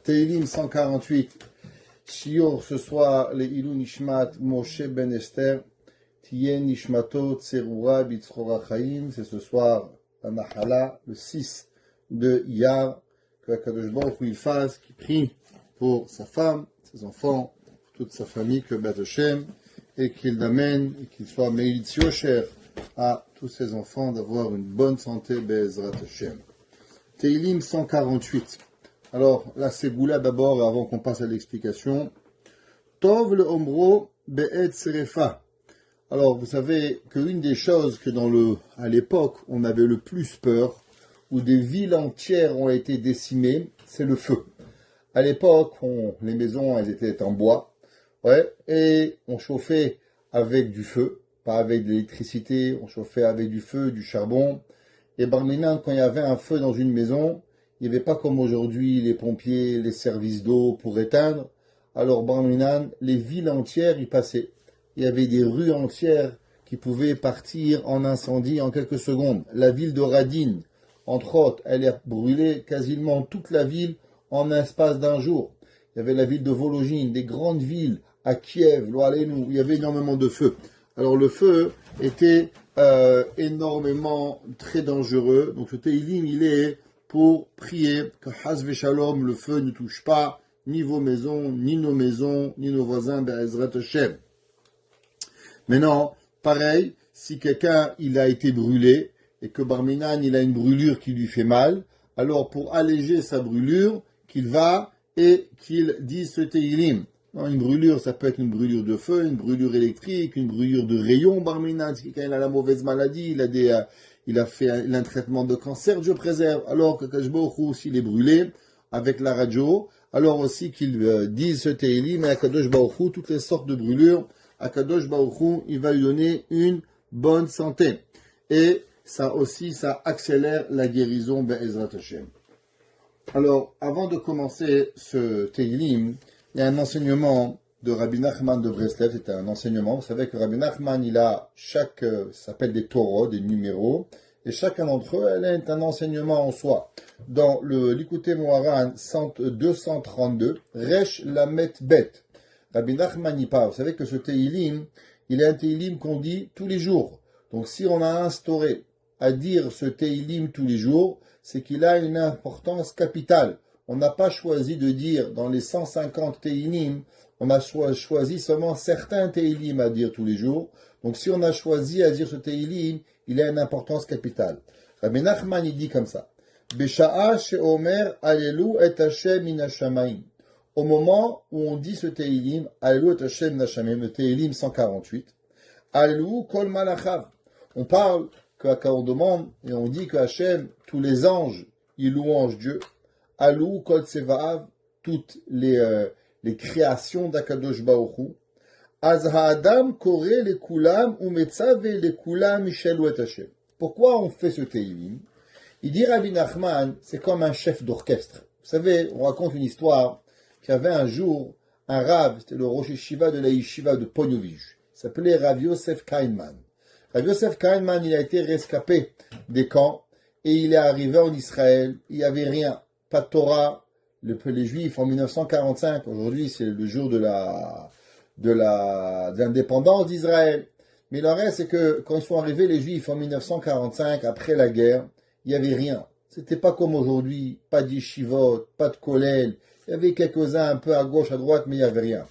Teilim 148. Shiur ce soir, les Ilou Nishmat Moshe Ben Esther. Tien Nishmato Tserura Bitzchora Chaim. C'est ce soir la Nahala, le 6 de Iyar, que Akadosh Baruch Hu il fasse, qui prie pour sa femme, ses enfants, pour toute sa famille, que Bet Hashem, et qu'il l'amène, et qu'il soit Meilitz Yosher à tous ses enfants d'avoir une bonne santé, Be'ezrat Hashem. Teilim 148. Alors, la Ségoula d'abord, avant qu'on passe à l'explication. Tov le Omro Be'et Serefa. Alors, vous savez qu'une des choses que à l'époque, on avait le plus peur, où des villes entières ont été décimées, c'est le feu. À l'époque, les maisons, elles étaient en bois, et on chauffait avec du feu, pas avec de l'électricité, on chauffait avec du feu, du charbon. Et Barminan, quand il y avait un feu dans une maison, il n'y avait pas comme aujourd'hui les pompiers, les services d'eau pour éteindre. Alors Barminan, les villes entières y passaient. Il y avait des rues entières qui pouvaient partir en incendie en quelques secondes. La ville de Radin, entre autres, elle a brûlé quasiment toute la ville en un espace d'un jour. Il y avait la ville de Vologine, des grandes villes, à Kiev, Loalenu, où il y avait énormément de feu. Alors le feu était énormément très dangereux. Donc ce Teilim, il est pour prier que Hazve Shalom, le feu ne touche pas ni vos maisons, ni nos voisins, Be'ezrat Hashem. Maintenant, pareil, si quelqu'un il a été brûlé et que Barminan il a une brûlure qui lui fait mal, alors pour alléger sa brûlure, qu'il va et qu'il dise ce Teilim. Une brûlure, ça peut être une brûlure de feu, une brûlure électrique, une brûlure de rayon, Barminan, si quelqu'un a la mauvaise maladie, il a fait un traitement de cancer, Dieu préserve. Alors que Akadosh s'il est brûlé avec la radio, alors aussi qu'il dise ce Teilim, mais Akadosh Baruch Hu, toutes les sortes de brûlures, Akadosh Baruch Hu, il va lui donner une bonne santé. Et ça aussi, ça accélère la guérison, Be'ezrat Hashem. Alors, avant de commencer ce Teilim, il y a un enseignement de Rabbi Nachman de Breslev, c'est un enseignement. Vous savez que Rabbi Nachman, il a ça s'appelle des Torahs, des numéros, et chacun d'entre eux, elle est un enseignement en soi. Dans le Likutei Moharan 232, Resh Lamet Bet, Rabbi Nachman y parle. Vous savez que ce Teilim, il est un Teilim qu'on dit tous les jours. Donc si on a instauré à dire ce Teilim tous les jours, c'est qu'il a une importance capitale. On n'a pas choisi de dire dans les 150 Teilim, on a choisi seulement certains Teilim à dire tous les jours. Donc si on a choisi à dire ce Teilim, il a une importance capitale. Rabbi Nachman il dit comme ça. Besha'a she'omer alelu et Hashem min hashamayim. Au moment où on dit ce Teilim, alelu et Hashem min hashamayim, le Teilim 148, alelu kol malachav. On parle qu'on demande et on dit que Hashem, tous les anges, ils louangent Dieu. Alou kol tsevaav, toutes les créations d'Akadosh Baruch Hu. Az ha'adam kore le kulam umetzave le kulam mishelu et Hashem. Pourquoi on fait ce Teilim? Il dit Rabbi Nachman, c'est comme un chef d'orchestre. Vous savez, on raconte une histoire qu'il y avait un jour un Rav, c'était le Rosh Yeshiva de la Yeshiva de Ponyovich. Il s'appelait Rav Yosef Kainman. Rav Yosef Kainman, il a été rescapé des camps et il est arrivé en Israël. Il n'y avait rien. Pas de Torah, les Juifs en 1945, aujourd'hui c'est le jour de l'indépendance d'Israël. Mais le reste, c'est que quand ils sont arrivés les Juifs en 1945, après la guerre, il n'y avait rien. C'était pas comme aujourd'hui, pas d'yeshivot, pas de kollel. Il y avait quelques-uns un peu à gauche, à droite, mais il n'y avait rien.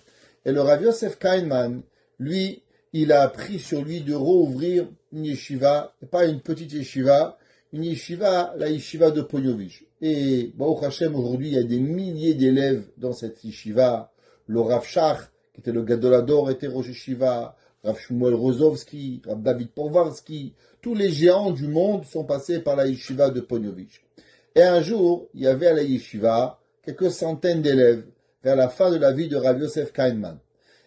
Et le Rav Yosef Kainman, lui, il a pris sur lui de rouvrir une yeshiva, et pas une petite yeshiva, une yeshiva, la yeshiva de Ponyovich. Et Baruch Hashem, aujourd'hui, il y a des milliers d'élèves dans cette yeshiva. Le Rav Shach, qui était le Gadolador, était Rosh Yeshiva. Rav Shmuel Rozovski, Rav David Povarsky. Tous les géants du monde sont passés par la yeshiva de Ponyovich. Et un jour, il y avait à la yeshiva quelques centaines d'élèves vers la fin de la vie de Rav Yosef Kainman.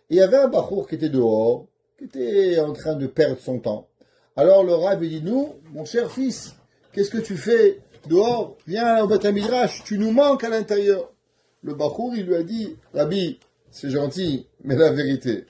Et il y avait un bachour qui était dehors, qui était en train de perdre son temps. Alors le Rav lui dit, nous, mon cher fils, qu'est-ce que tu fais dehors? Viens au Beth Midrash, tu nous manques à l'intérieur. Le Bachour, il lui a dit, Rabbi, c'est gentil, mais la vérité,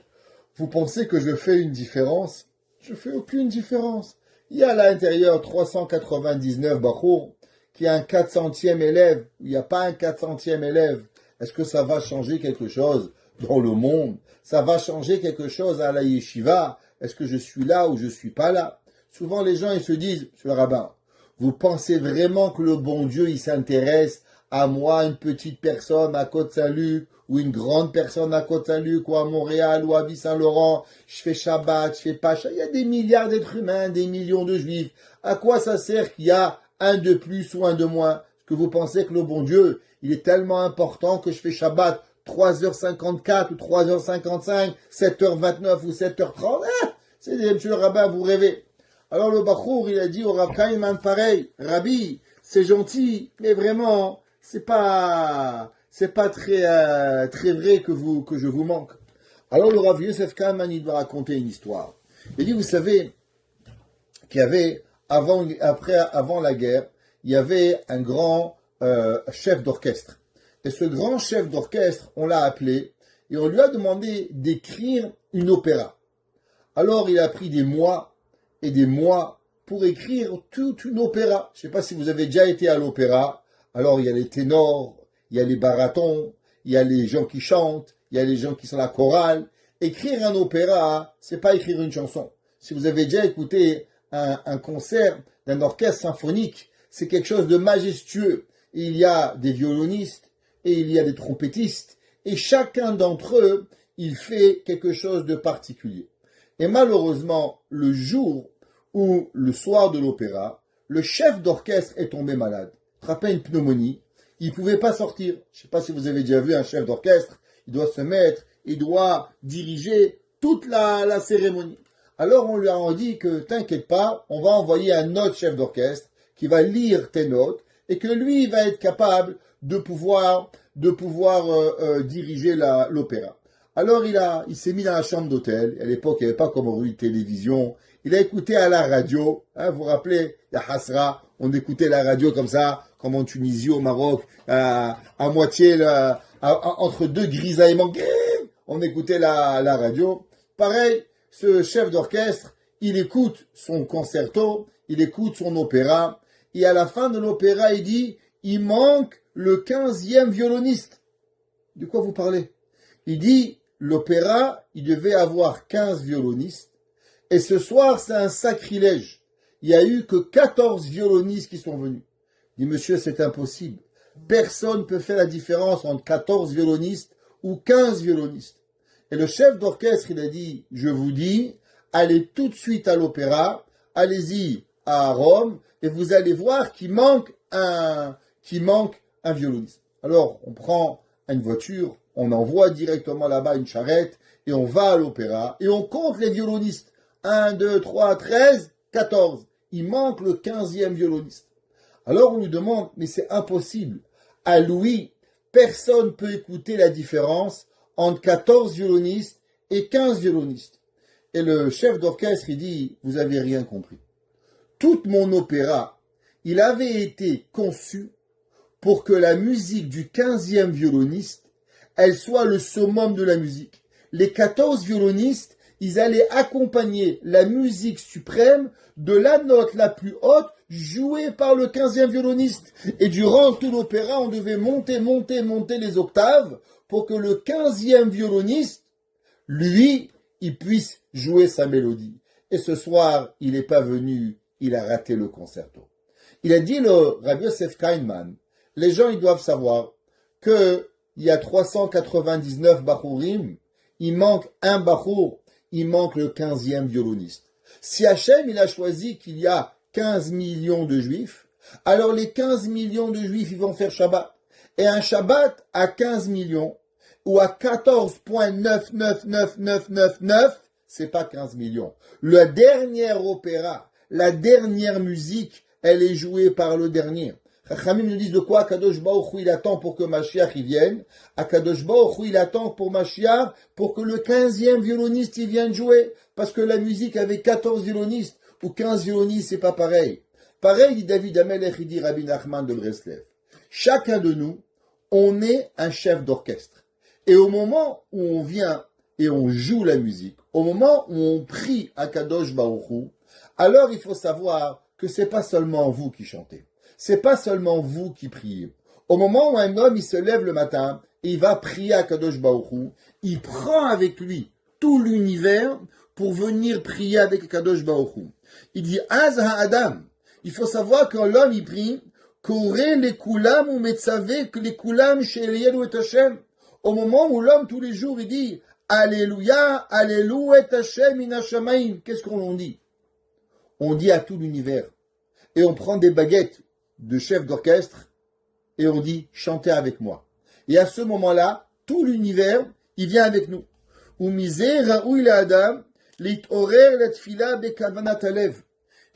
vous pensez que je fais une différence? Je fais aucune différence. Il y a à l'intérieur 399 Bachour qu'il y a un 400e élève, il n'y a pas un 400e élève, est-ce que ça va changer quelque chose dans le monde? Ça va changer quelque chose à la yeshiva? Est-ce que je suis là ou je suis pas là? Souvent les gens ils se disent, monsieur le rabbin, vous pensez vraiment que le bon Dieu il s'intéresse à moi, une petite personne à Côte-Saint-Luc, ou une grande personne à Côte-Saint-Luc, ou à Montréal, ou à Ville-Saint-Laurent, je fais Shabbat, je fais pas Shabbat. Il y a des milliards d'êtres humains, des millions de juifs. À quoi ça sert qu'il y a un de plus ou un de moins? Est-ce que vous pensez que le bon Dieu, il est tellement important que je fais Shabbat 3h54 ou 3h55, 7h29 ou 7h30? C'est monsieur le rabbin, vous rêvez. Alors le Bachour, il a dit au Rav Kaiman pareil, Rabbi, c'est gentil, mais vraiment, c'est pas très vrai que je vous manque. Alors le Rav Yosef Kaiman, il doit raconter une histoire. Il dit, vous savez, qu'il y avait, avant la guerre, il y avait un grand chef d'orchestre. Et ce grand chef d'orchestre, on l'a appelé, et on lui a demandé d'écrire une opéra. Alors il a pris des mois et des mois pour écrire toute une opéra. Je ne sais pas si vous avez déjà été à l'opéra. Alors il y a les ténors, il y a les barytons, il y a les gens qui chantent, il y a les gens qui sont la chorale. Écrire un opéra, c'est pas écrire une chanson. Si vous avez déjà écouté un concert d'un orchestre symphonique, c'est quelque chose de majestueux. Il y a des violonistes et il y a des trompettistes et chacun d'entre eux, il fait quelque chose de particulier. Et malheureusement, le jour où, le soir de l'opéra, le chef d'orchestre est tombé malade, attrapé une pneumonie, il ne pouvait pas sortir. Je ne sais pas si vous avez déjà vu un chef d'orchestre, il doit se mettre, il doit diriger toute la cérémonie. Alors on lui a dit que t'inquiète pas, on va envoyer un autre chef d'orchestre qui va lire tes notes et que lui va être capable de pouvoir diriger l'opéra. Alors il s'est mis dans la chambre d'hôtel. À l'époque, il n'y avait pas comme aujourd'hui télévision. Il a écouté à la radio. Vous vous rappelez, il y a Hasra, on écoutait la radio comme ça, comme en Tunisie, au Maroc, à moitié, entre deux grisaillements. On écoutait la radio. Pareil, ce chef d'orchestre, il écoute son concerto, il écoute son opéra. Et à la fin de l'opéra, il dit, il manque le 15e violoniste. De quoi vous parlez? Il dit, l'opéra, il devait avoir 15 violonistes. Et ce soir, c'est un sacrilège. Il n'y a eu que 14 violonistes qui sont venus. Il dit, monsieur, c'est impossible. Personne ne peut faire la différence entre 14 violonistes ou 15 violonistes. Et le chef d'orchestre, il a dit, je vous dis, allez tout de suite à l'opéra, allez-y à Rome, et vous allez voir qu'il manque un violoniste. Alors, on prend une voiture, on envoie directement là-bas une charrette, et on va à l'opéra, et on compte les violonistes. 1, 2, 3, 13, 14. Il manque le 15e violoniste. Alors on lui demande, mais c'est impossible. À Louis, personne ne peut écouter la différence entre 14 violonistes et 15 violonistes. Et le chef d'orchestre, il dit, vous avez rien compris. Tout mon opéra, il avait été conçu pour que la musique du 15e violoniste, elle soit le summum de la musique. Les 14 violonistes, ils allaient accompagner la musique suprême de la note la plus haute jouée par le 15e violoniste. Et durant tout l'opéra, on devait monter les octaves pour que le 15e violoniste, lui, il puisse jouer sa mélodie. Et ce soir, il n'est pas venu, il a raté le concerto. Il a dit, le Rabbi Yosef Kainman, les gens, ils doivent savoir qu'il y a 399 Bachurim, il manque un Bachur, il manque le 15e violoniste. Si Hachem, il a choisi qu'il y a 15 millions de juifs, alors les 15 millions de juifs, ils vont faire Shabbat. Et un Shabbat à 15 millions, ou à 14,999999, c'est pas 15 millions. Le dernier opéra, la dernière musique, elle est jouée par le dernier. Chachamim nous disent de quoi Akadosh Baruch Hu il attend pour que Mashiach il vienne. Akadosh Baruch Hu il attend pour Mashiach pour que le 15e violoniste il vienne jouer. Parce que la musique avec 14 violonistes ou 15 violonistes, c'est pas pareil. Pareil, dit David Amelech, il dit Rabbi Nachman de Breslev. Chacun de nous, on est un chef d'orchestre. Et au moment où on vient et on joue la musique, au moment où on prie Akadosh Baruch Hu, alors il faut savoir que c'est pas seulement vous qui chantez. c'est pas seulement vous qui priez. Au moment où un homme, il se lève le matin, et il va prier à Kadosh Baruch Hu, il prend avec lui tout l'univers pour venir prier avec Kadosh Baruch Hu. Il dit, Az ha'adam. Il faut savoir quand l'homme, il prie, Koré les kulam ou metzavé que les kulam chez Eliel ou et Hashem. Au moment où l'homme, tous les jours, il dit, Alléluia, Alléluia et Hashem in Hashamaim. Qu'est-ce qu'on dit? On dit à tout l'univers. Et on prend des baguettes de chef d'orchestre et on dit, chantez avec moi. Et à ce moment-là, tout l'univers, il vient avec nous.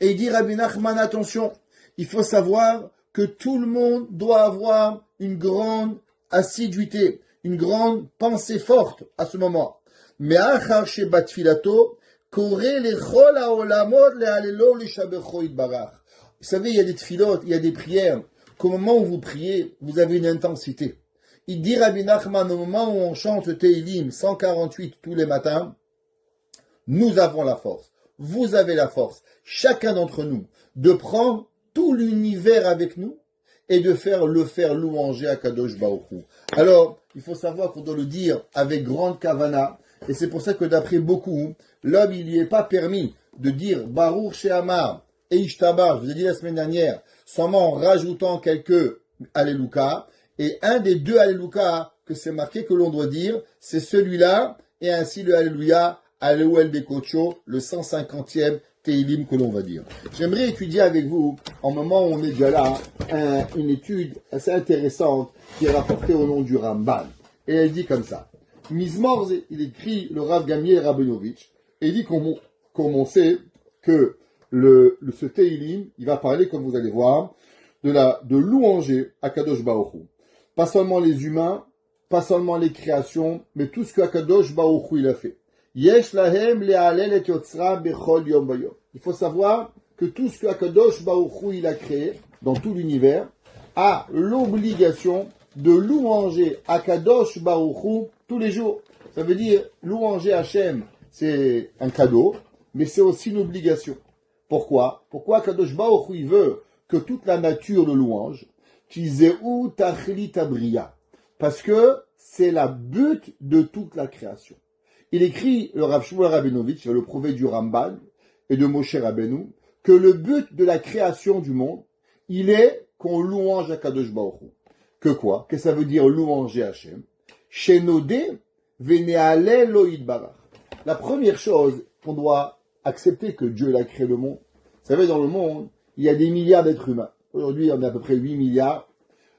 Et il dit, Rabbi Nachman, attention, il faut savoir que tout le monde doit avoir une grande assiduité, une grande pensée forte à ce moment. Mais achar shebat filato, koré lechol haolamot lehalelo leshabecho yitbarach. Vous savez, il y a des tfilotes, il y a des prières, qu'au moment où vous priez, vous avez une intensité. Il dit Rabbi Nachman, au moment où on chante Teilim 148 tous les matins, nous avons la force, vous avez la force, chacun d'entre nous, de prendre tout l'univers avec nous et de faire louanger à Kadosh Baruch Hu. Alors, il faut savoir qu'on doit le dire avec grande kavana, et c'est pour ça que d'après beaucoup, l'homme, il lui est pas permis de dire Baruch She'amar et Ishtabar, je vous ai dit la semaine dernière, seulement en rajoutant quelques Alléluia, et un des deux Alléluia que c'est marqué que l'on doit dire, c'est celui-là, et ainsi le Alléluia, Alléluia Bekocho, le 150e Teilim que l'on va dire. J'aimerais étudier avec vous, en moment où on est déjà là, une étude assez intéressante qui est rapportée au nom du Ramban. Et elle dit comme ça. Mizmor, il écrit le Rav Gamiel Rabinovitch, et il dit qu'on sait que ce Teilim, il va parler, comme vous allez voir, de louanger Akadosh Baruch Hu. Pas seulement les humains, pas seulement les créations, mais tout ce que Akadosh Baruch Hu il a fait. Yesh lahem le'alel et yotzra bechol yom bayom. Il faut savoir que tout ce que Akadosh Baruch Hu il a créé dans tout l'univers a l'obligation de louanger Akadosh Baruch Hu tous les jours. Ça veut dire louanger Hachem, c'est un cadeau, mais c'est aussi une obligation. Pourquoi? Pourquoi Akadosh Baruch Hu il veut que toute la nature le louange? Tizeu tachlit abriya. Parce que c'est la but de toute la création. Il écrit, le Rav Shmuel Rabinovitch, le prophète du Ramban et de Moshe Rabbeinu, que le but de la création du monde, il est qu'on louange Akadosh Baruch Hu. Que quoi? Que ça veut dire louanger Hachem? Shenodé veneale lo yitbarach. La première chose qu'on doit accepter que Dieu a créé le monde. Vous savez, dans le monde, il y a des milliards d'êtres humains. Aujourd'hui, on est à peu près 8 milliards.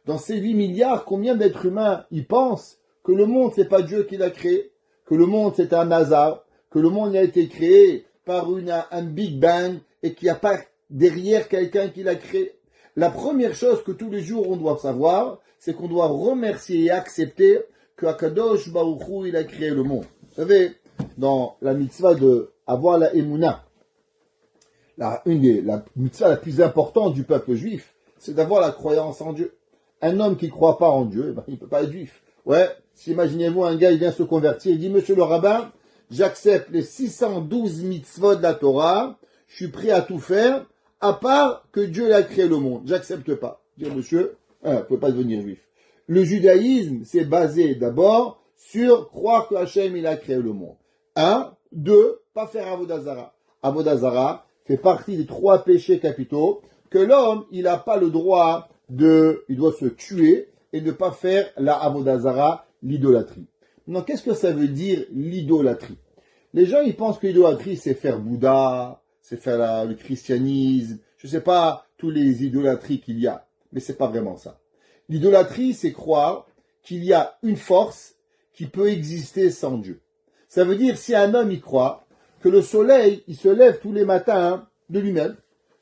Dans ces 8 milliards, combien d'êtres humains y pensent que le monde, c'est pas Dieu qui l'a créé, que le monde, c'est un hasard, que le monde a été créé par un Big Bang et qu'il n'y a pas derrière quelqu'un qui l'a créé? La première chose que tous les jours on doit savoir, c'est qu'on doit remercier et accepter que Akadosh Baruch Hu, il a créé le monde. Vous savez, dans la mitzvah de avoir la Emouna, la mitzvah la plus importante du peuple juif, c'est d'avoir la croyance en Dieu. Un homme qui ne croit pas en Dieu, il ne peut pas être juif. Ouais, si imaginez-vous un gars, il vient se convertir, il dit, monsieur le rabbin, j'accepte les 612 mitzvot de la Torah, je suis prêt à tout faire, à part que Dieu a créé le monde. J'accepte pas. Dire, monsieur, vous ne pouvez pas devenir juif. Le judaïsme, c'est basé d'abord sur croire que Hachem, il a créé le monde. 1, 2, pas faire Avodah Zara. Avodah Zara fait partie des 3 péchés capitaux que l'homme, il n'a pas le droit il doit se tuer et ne pas faire la Avodah Zara, l'idolâtrie. Maintenant, qu'est-ce que ça veut dire l'idolâtrie? Les gens, ils pensent que l'idolâtrie, c'est faire Bouddha, c'est faire le christianisme, je ne sais pas, tous les idolâtries qu'il y a. Mais c'est pas vraiment ça. L'idolâtrie, c'est croire qu'il y a une force qui peut exister sans Dieu. Ça veut dire, si un homme y croit, que le soleil, il se lève tous les matins de lui-même.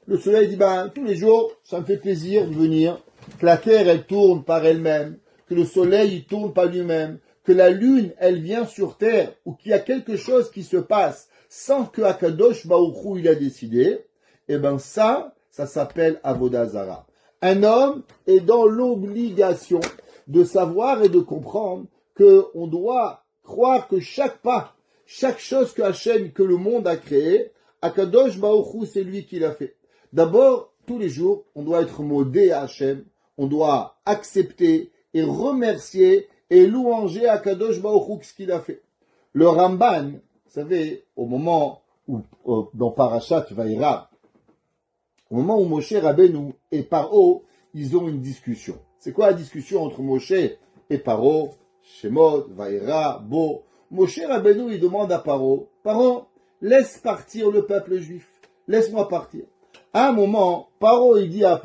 Le soleil dit, tous les jours, ça me fait plaisir de venir, que la terre, elle tourne par elle-même, que le soleil, il tourne par lui-même, que la lune, elle vient sur terre, ou qu'il y a quelque chose qui se passe sans que Akadosh Baruch Hu, il a décidé, ça s'appelle Avodah Zara. Un homme est dans l'obligation de savoir et de comprendre qu'on doit croire que chaque pas, chaque chose que Hachem, que le monde a créé, Akadosh Baruch Hu, c'est lui qui l'a fait. D'abord, tous les jours, on doit être modé à Hachem, on doit accepter et remercier et louanger à Kadosh Baruch Hu ce qu'il a fait. Le Ramban, vous savez, au moment où, dans Parashat Vaïra, au moment où Moshe Rabbeinu et Paro, ils ont une discussion. C'est quoi la discussion entre Moshe et Paro? Shemot, Vaïra, Bo. Moshe Rabbeinu, il demande à Paro, Paro, laisse partir le peuple juif. Laisse-moi partir. À un moment, Paro, il dit à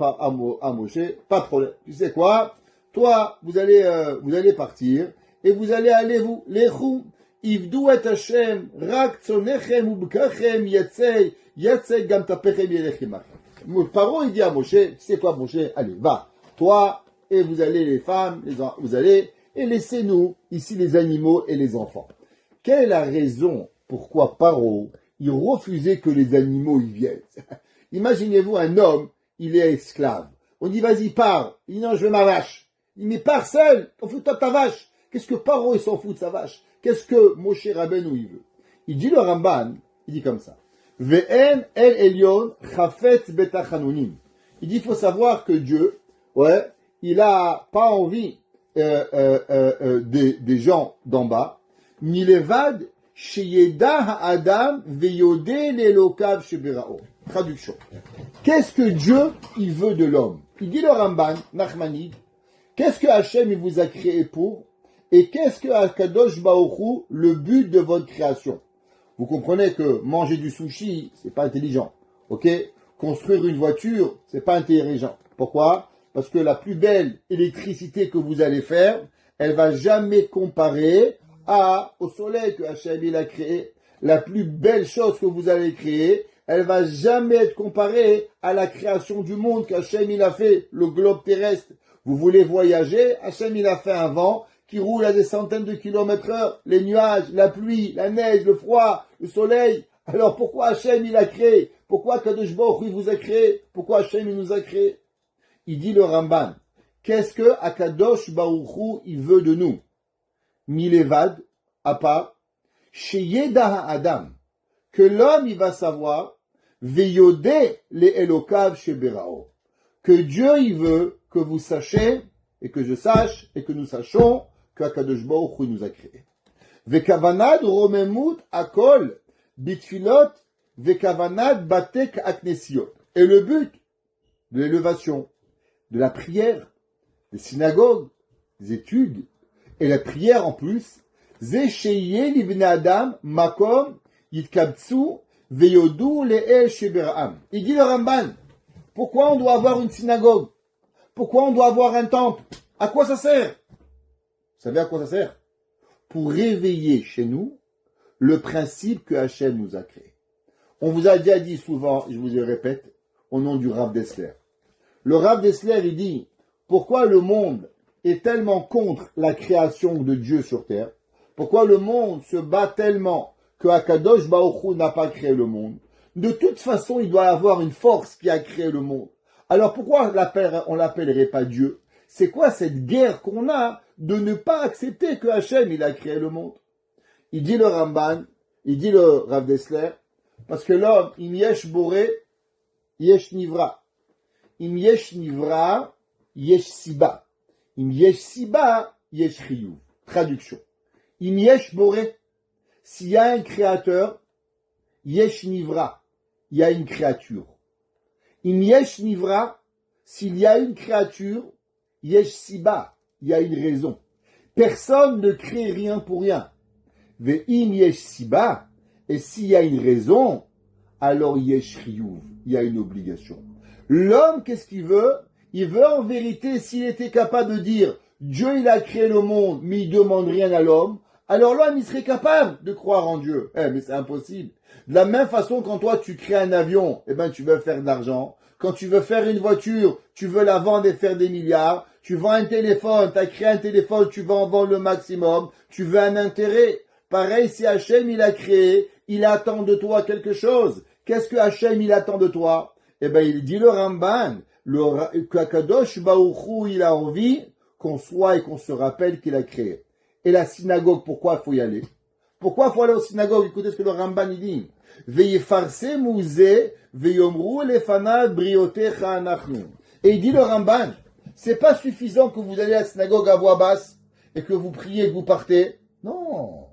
Moshe, pas de problème. Tu sais quoi? Toi, vous allez partir, et vous allez aller vous, Lechou, Ivdou et Hashem, Rak Tzonechem, Ubkachem, Yatzei, Gam Tapechem, Yelechem. Paro, il dit à Moshe, tu sais quoi, Moshe? Allez, va. Toi, et vous allez les femmes, vous allez, et laissez-nous, ici, les animaux et les enfants. Quelle est la raison pourquoi Paro, il refusait que les animaux y viennent? Imaginez-vous un homme, il est esclave. On dit, vas-y, pars. Il dit, non, je veux ma vache. Il dit, mais pars seul. T'en fous toi de ta vache. Qu'est-ce que Paro, il s'en fout de sa vache? Qu'est-ce que Moshe Rabbeinu, il veut? Il dit le Ramban, il dit comme ça. Ve'en el elyon chafetz betachanunim. Il dit, il faut savoir que Dieu, ouais, il a pas envie des gens d'en bas, ni levad sheyeda ha'adam veyodé lelokav sheberao. Traduction. Qu'est-ce que Dieu, il veut de l'homme? Il dit le Ramban, Nachmanide, qu'est-ce que Hachem, il vous a créé pour? Et qu'est-ce que Akadosh Baruch Hu, le but de votre création? Vous comprenez que manger du sushi, c'est pas intelligent. Ok? Construire une voiture, c'est pas intelligent. Pourquoi? Parce que la plus belle électricité que vous allez faire, elle va jamais comparer au soleil que Hachem, il a créé. La plus belle chose que vous allez créer, elle va jamais être comparée à la création du monde qu'Hachem il a fait, le globe terrestre. Vous voulez voyager, Hachem il a fait un vent qui roule à des centaines de kilomètres heure, les nuages, la pluie, la neige, le froid, le soleil. Alors pourquoi Hachem il a créé? Pourquoi Kadosh Baruch Hu il vous a créé? Pourquoi Hachem il nous a créé? Il dit le Ramban, qu'est-ce que Akadosh Baruch Hu il veut de nous? Milevad, à part, Sheyeda Adam, que l'homme il va savoir, Veyodé les Elokav Sheberao, que Dieu il veut que vous sachiez, et que je sache, et que nous sachions, que Akadosh Baruch Hu nous a créé. Vekavanad romemut akol bitfilot vekavanad batek aknesiot. Et le but de l'élévation, de la prière, des synagogues, des études, et la prière en plus, zesheye libne adam makom yitkabtsu veyodu le'el shebera'am. Il dit le Ramban, pourquoi on doit avoir une synagogue? Pourquoi on doit avoir un temple? À quoi ça sert? Vous savez à quoi ça sert? Pour réveiller chez nous le principe que Hachem nous a créé. On vous a déjà dit souvent, je vous le répète, au nom du Rav Dessler. Le Rav Dessler, il dit, pourquoi le monde est tellement contre la création de Dieu sur terre? Pourquoi le monde se bat tellement que Akadosh Baruch Hu n'a pas créé le monde? De toute façon, il doit y avoir une force qui a créé le monde. Alors pourquoi on l'appellerait pas Dieu? C'est quoi cette guerre qu'on a de ne pas accepter que Hachem il a créé le monde? Il dit le Ramban, il dit le Rav Dessler, parce que l'homme, im yesh boré, yesh nivra. Im yesh nivra, yesh siba. Im yesh siba, yesh chiyuv. Traduction. Im yesh boré, s'il y a un créateur, yesh nivra, il y a une créature. Im yesh nivra, s'il y a une créature, yesh siba, il y a une raison. Personne ne crée rien pour rien. Ve im yesh siba, et s'il y a une raison, alors yesh chiyuv, il y a une obligation. L'homme, qu'est-ce qu'il veut? Il veut en vérité, s'il était capable de dire, Dieu il a créé le monde, mais il demande rien à l'homme, alors l'homme il serait capable de croire en Dieu. Mais c'est impossible. De la même façon, quand toi tu crées un avion, tu veux faire de l'argent. Quand tu veux faire une voiture, tu veux la vendre et faire des milliards. Tu vends un téléphone, tu as créé un téléphone, tu veux en vendre le maximum. Tu veux un intérêt. Pareil, si Hachem il a créé, il attend de toi quelque chose. Qu'est-ce que Hachem il attend de toi? Il dit le Ramban, Kadosh Baruch Hu il a envie qu'on soit et qu'on se rappelle qu'il a créé. Et la synagogue, pourquoi il faut y aller? Pourquoi il faut aller aux synagogues? Écoutez ce que le Ramban il dit. Veyefarse mouze Veyomru lefanav briotecha anachnu. Et il dit le Ramban, c'est pas suffisant que vous allez à la synagogue à voix basse et que vous priez et que vous partez. Non.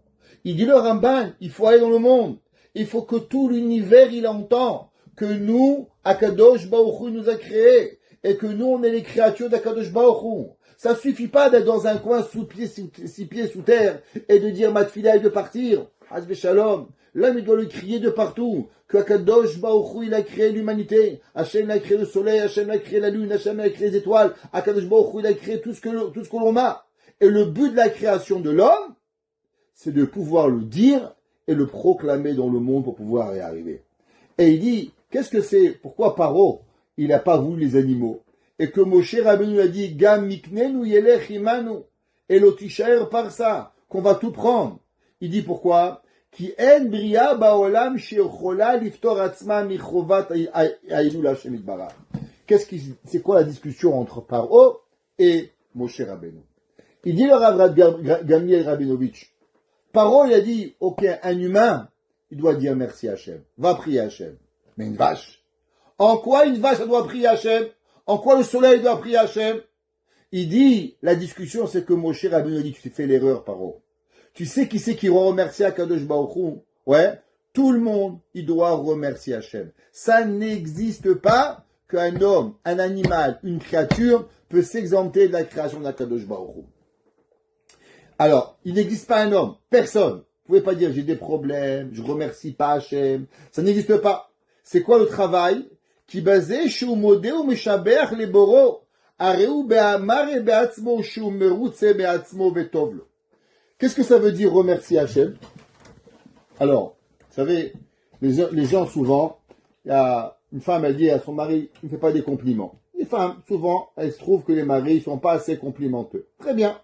Il dit le Ramban, il faut aller dans le monde. Il faut que tout l'univers il entend que nous, Akadosh Baruch Hu nous a créés et que nous on est les créatures d'Akadosh Baruch Hu. Ça suffit pas d'être dans un coin six pieds sous terre et de dire ma tefila et de partir. Hazve shalom. L'homme il doit le crier de partout que Akadosh Baruch Hu il a créé l'humanité. Hachem a créé le soleil, Hachem a créé la lune, Hachem a créé les étoiles. Akadosh Baruch Hu il a créé tout ce que l'on a. Et le but de la création de l'homme, c'est de pouvoir le dire et le proclamer dans le monde pour pouvoir y arriver. Et il dit, qu'est-ce que c'est? Pourquoi Paro, il n'a pas voulu les animaux? Et que Moshe Rabbeinu a dit, Gam miknenu yelech imanu, et l'otishaer par ça, qu'on va tout prendre. Il dit pourquoi? Ki en bria baolam shechola liftor atzma michovat hailul Hashem itbarach. C'est quoi la discussion entre Paro et Moshe Rabbeinu? Il dit le Rav Gamliel Rabinovitch, Paro il a dit, ok, un humain, il doit dire merci à Hachem, va prier à Hachem. Mais une vache, en quoi une vache elle doit prier à Hachem? En quoi le soleil doit prier à Hachem? Il dit, la discussion c'est que Moshe Rabbeinu dit, tu fais l'erreur Paro. Tu sais qui c'est qui remercie Akadosh Baruch Hu? Ouais, tout le monde, il doit remercier Hachem. Ça n'existe pas qu'un homme, un animal, une créature peut s'exempter de la création d'Akadosh Baruch Hu. Alors, il n'existe pas un homme, personne. Vous pouvez pas dire j'ai des problèmes, je remercie pas Hachem. Ça n'existe pas. C'est quoi le travail? Qui basé shu modeu meshaber le boro, areu be'amare be'atzmo shu merutze be'atzmo vetovlo. Qu'est-ce que ça veut dire remercier Hachem? Alors, vous savez, les gens souvent, il y a une femme, elle dit à son mari, il ne fait pas des compliments. Les femmes, souvent, elles se trouvent que les maris ne sont pas assez complimenteux. Très bien.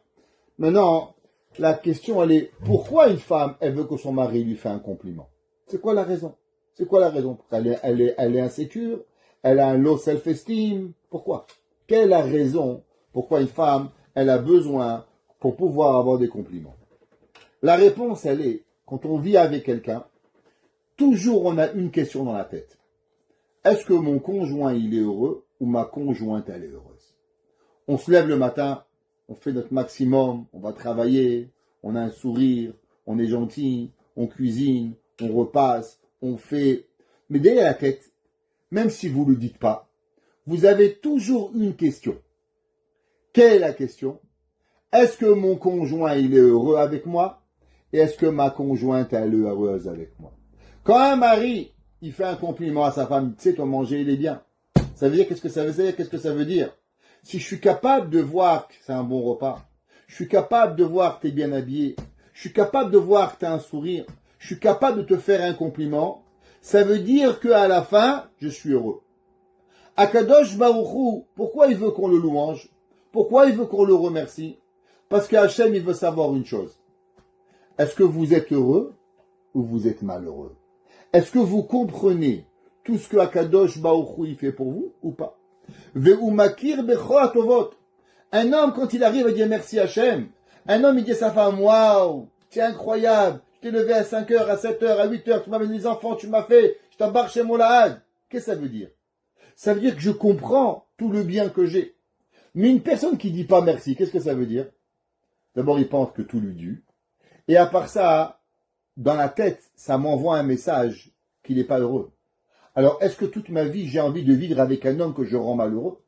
Maintenant, la question, elle est, pourquoi une femme, elle veut que son mari lui fasse un compliment? C'est quoi la raison? C'est quoi la raison? Elle est insécure? Elle a un low self-esteem? Pourquoi? Quelle est la raison pourquoi une femme, elle a besoin pour pouvoir avoir des compliments? La réponse, elle est, quand on vit avec quelqu'un, toujours on a une question dans la tête. Est-ce que mon conjoint, il est heureux ou ma conjointe, elle est heureuse? On se lève le matin, on fait notre maximum, on va travailler, on a un sourire, on est gentil, on cuisine, on repasse, on fait. Mais derrière la tête, même si vous ne le dites pas, vous avez toujours une question. Quelle est la question? Est-ce que mon conjoint, il est heureux avec moi? Et est-ce que ma conjointe, elle est heureuse avec moi? Quand un mari, il fait un compliment à sa femme, tu sais, ton manger, il est bien. Ça veut dire, qu'est-ce que ça veut dire? Qu'est-ce que ça veut dire? Si je suis capable de voir que c'est un bon repas, je suis capable de voir que tu es bien habillé, je suis capable de voir que tu as un sourire, je suis capable de te faire un compliment, ça veut dire qu'à la fin, je suis heureux. Akadosh Baruch Hu, pourquoi il veut qu'on le louange? Pourquoi il veut qu'on le remercie? Parce qu'Hachem, il veut savoir une chose. Est-ce que vous êtes heureux ou vous êtes malheureux? Est-ce que vous comprenez tout ce que Akadosh Baruch Hu il fait pour vous ou pas? Un homme, quand il arrive à dire merci Hachem, un homme, il dit à sa femme, waouh, c'est incroyable, tu t'es levé à 5h, à 7h, à 8h, tu m'as amené des enfants, tu m'as fait, je t'embarque chez mon lahad. Qu'est-ce que ça veut dire? Ça veut dire que je comprends tout le bien que j'ai. Mais une personne qui dit pas merci, qu'est-ce que ça veut dire? D'abord, il pense que tout lui dû. Et à part ça, dans la tête, ça m'envoie un message qu'il n'est pas heureux. Alors, est-ce que toute ma vie, j'ai envie de vivre avec un homme que je rends malheureux?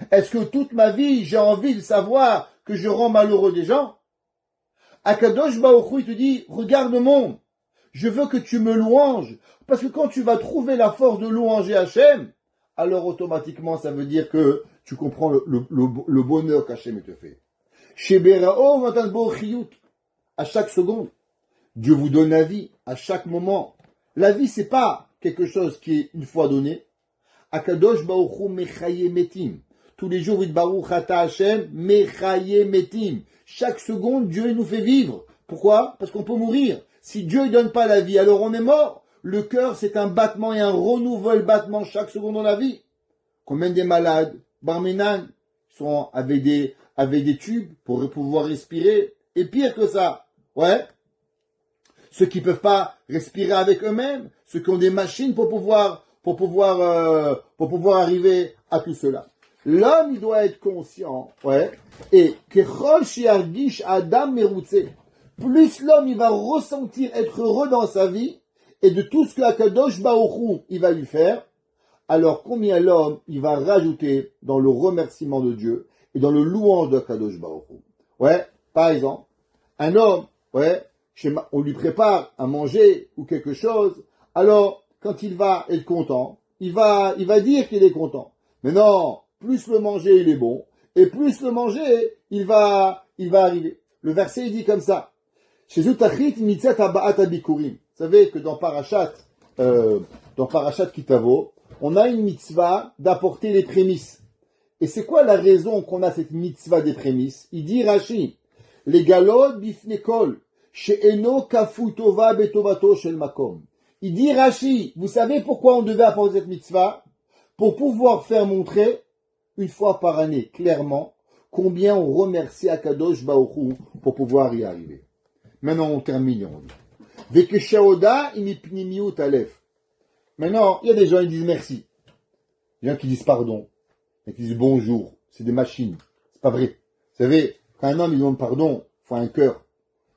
Est-ce que toute ma vie, j'ai envie de savoir que je rends malheureux des gens? Akadosh Baruch Hu, il te dit, regarde le monde. Je veux que tu me louanges. Parce que quand tu vas trouver la force de louanger Hachem, alors automatiquement, ça veut dire que tu comprends le bonheur qu'Hachem te fait. Sheberao matan bo chiyut. À chaque seconde, Dieu vous donne la vie, à chaque moment. La vie, c'est pas quelque chose qui est une fois donné. Akadosh Baruch Hu mechaye metim. Tous les jours, Baruch ata Hashem mechaye metim. Chaque seconde, Dieu nous fait vivre. Pourquoi? Parce qu'on peut mourir. Si Dieu ne donne pas la vie, alors on est mort. Le cœur, c'est un battement et un renouvel battement chaque seconde dans la vie. Combien des malades, barminan, sont avec des tubes pour pouvoir respirer. Et pire que ça, ouais. Ceux qui ne peuvent pas respirer avec eux-mêmes, ceux qui ont des machines pour pouvoir pour pouvoir arriver à tout cela. L'homme, il doit être conscient, ouais, et kechol shiargish adam merutze. Plus l'homme, il va ressentir être heureux dans sa vie, et de tout ce que Akadosh Baruch Hu, il va lui faire, alors combien l'homme, il va rajouter dans le remerciement de Dieu, et dans le louange de Akadosh Baruch Hu. Ouais, par exemple, un homme, ouais, on lui prépare à manger ou quelque chose, alors, quand il va être content, il va dire qu'il est content. Mais non, plus le manger il est bon, et plus le manger il va arriver. Le verset il dit comme ça. Chez Utachit mitzat aba'at abikurim. Vous savez que dans Parashat Kitavo, on a une mitzvah d'apporter les prémices. Et c'est quoi la raison qu'on a cette mitzvah des prémices? Il dit Rashi, les galod bifnekol, she'eno kafu tova betovato shel makom. Il dit Rashi, vous savez pourquoi on devait apporter cette mitzvah? Pour pouvoir faire montrer une fois par année, clairement, combien on remercie Akadosh Baruch Hu pour pouvoir y arriver. Maintenant, on termine, on dit. Vekeshaoda imipnimiut alef. Maintenant, il y a des gens qui disent merci. Des gens qui disent pardon. Des gens qui disent bonjour. C'est des machines. C'est pas vrai. Vous savez, quand un homme il demande pardon, il faut un cœur.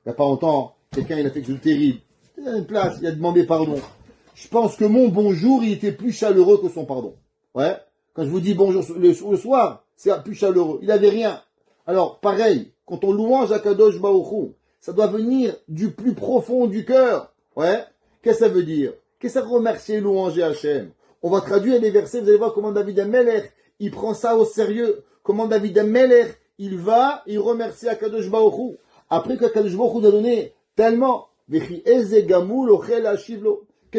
Il n'y a pas longtemps, quelqu'un il a fait quelque chose de terrible. Il a une place, il a demandé pardon. Je pense que mon bonjour, il était plus chaleureux que son pardon. Ouais. Quand je vous dis bonjour le soir, c'est plus chaleureux. Il n'avait rien. Alors, pareil, quand on louange Akadosh Baruch Hu, ça doit venir du plus profond du cœur. Ouais. Qu'est-ce que ça veut dire? Qu'est-ce que ça remercier, louanger Hachem? On va traduire les versets, vous allez voir comment David Amelech, il prend ça au sérieux. Comment David Amelech, il remercie Akadosh Baruch Hu. Après qu'Akadosh Baruch Hu a donné tellement, qu'est-ce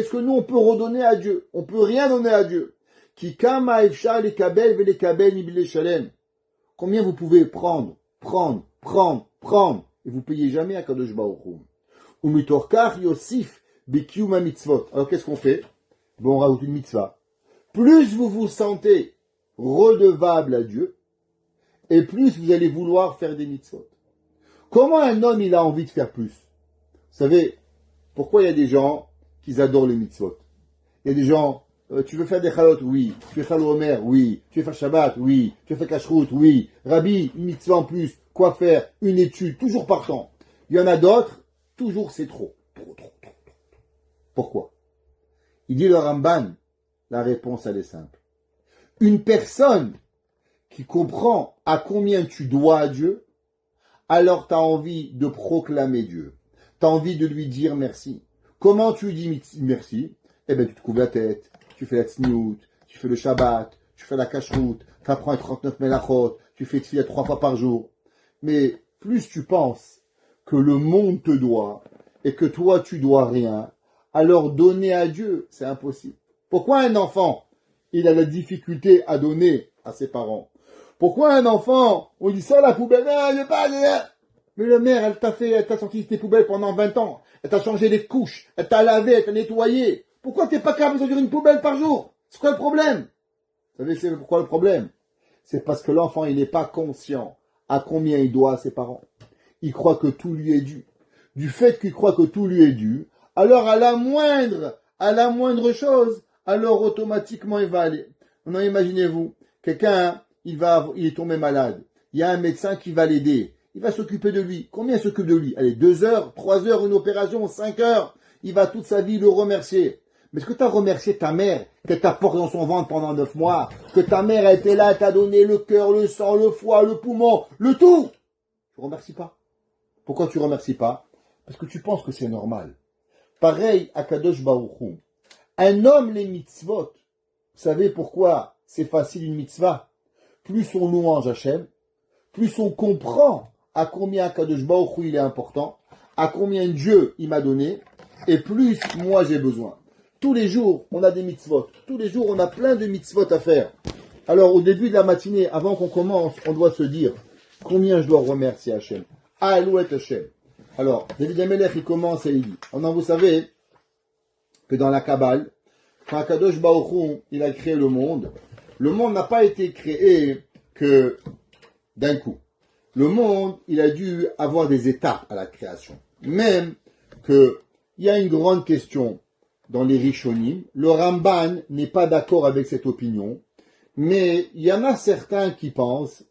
que nous on peut redonner à Dieu? On peut rien donner à Dieu. Combien vous pouvez prendre, et vous payez jamais à Kadosh Baruch Hu. Alors qu'est-ce qu'on fait? Bon, on rajoute une mitzvah. Plus vous vous sentez redevable à Dieu, et plus vous allez vouloir faire des mitzvot. Comment un homme il a envie de faire plus? Vous savez, pourquoi il y a des gens qui adorent les mitzvot? Il y a des gens, tu veux faire des chalot? Oui. Tu veux faire le Homer? Oui. Tu veux faire Shabbat? Oui. Tu veux faire Kashrut? Oui. Rabbi, une mitzvah en plus. Quoi faire? Une étude. Toujours partant. Il y en a d'autres, toujours c'est trop. Trop. Pourquoi? Il dit le Ramban, la réponse elle est simple. Une personne qui comprend à combien tu dois à Dieu, alors tu as envie de proclamer Dieu. Tu as envie de lui dire merci. Comment tu lui dis merci? Eh bien, tu te couvres la tête, tu fais la tsniout, tu fais le Shabbat, tu fais la kashrut, tu apprends les 39 melachot, tu fais tefila 3 fois par jour. Mais plus tu penses que le monde te doit et que toi tu dois rien, alors donner à Dieu, c'est impossible. Pourquoi un enfant, il a la difficulté à donner à ses parents? Pourquoi un enfant, on dit ça la poubelle, mais la mère, elle t'a sorti tes poubelles pendant 20 ans, elle t'a changé les couches, elle t'a lavé, elle t'a nettoyé. Pourquoi t'es pas capable de sortir une poubelle par jour? C'est quoi le problème? Vous savez, c'est pourquoi le problème? C'est parce que l'enfant, il n'est pas conscient à combien il doit à ses parents. Il croit que tout lui est dû. Du fait qu'il croit que tout lui est dû, alors à la moindre chose, alors automatiquement il va aller. Maintenant, imaginez-vous, quelqu'un, il est tombé malade. Il y a un médecin qui va l'aider. Il va s'occuper de lui. Combien il s'occupe de lui? Allez, 2 heures, 3 heures, une opération, 5 heures. Il va toute sa vie le remercier. Mais est-ce que tu as remercié ta mère, qu'elle t'a porté dans son ventre pendant 9 mois, que ta mère elle était là, elle t'a donné le cœur, le sang, le foie, le poumon, le tout? Tu ne remercies pas. Pourquoi tu ne remercies pas? Parce que tu penses que c'est normal. Pareil à Kadosh Baruch Hu. Un homme, les mitzvot, vous savez pourquoi c'est facile une mitzvah? Plus on louange Hachem, plus on comprend à combien Kadosh Baruch Hu il est important, à combien Dieu il m'a donné, et plus moi j'ai besoin. Tous les jours, on a des mitzvot. Tous les jours, on a plein de mitzvot à faire. Alors, au début de la matinée, avant qu'on commence, on doit se dire combien je dois remercier Hachem. Alouet Hachem. Alors, David Amelech, il commence et il dit, maintenant vous savez que dans la Kabbale, quand Kadosh Baruch Hu, il a créé le monde n'a pas été créé que d'un coup. Le monde, il a dû avoir des étapes à la création. Même qu'il y a une grande question. dans les Rishonim. Le Ramban n'est pas d'accord avec cette opinion, mais il y en a certains qui pensent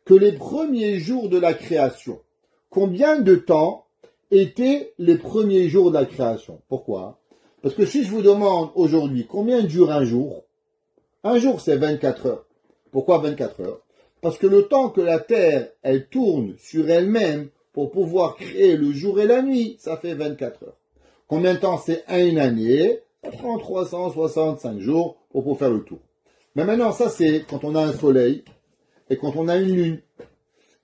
que les premiers jours de la création, combien de temps étaient les premiers jours de la création? Pourquoi? Parce que si je vous demande aujourd'hui combien dure un jour c'est 24 heures. Pourquoi 24 heures? Parce que le temps que la Terre, elle tourne sur elle-même pour pouvoir créer le jour et la nuit, ça fait 24 heures. Combien de temps c'est une année? Ça prend 365 jours pour pouvoir faire le tour. Mais maintenant, ça c'est quand on a un soleil et quand on a une lune.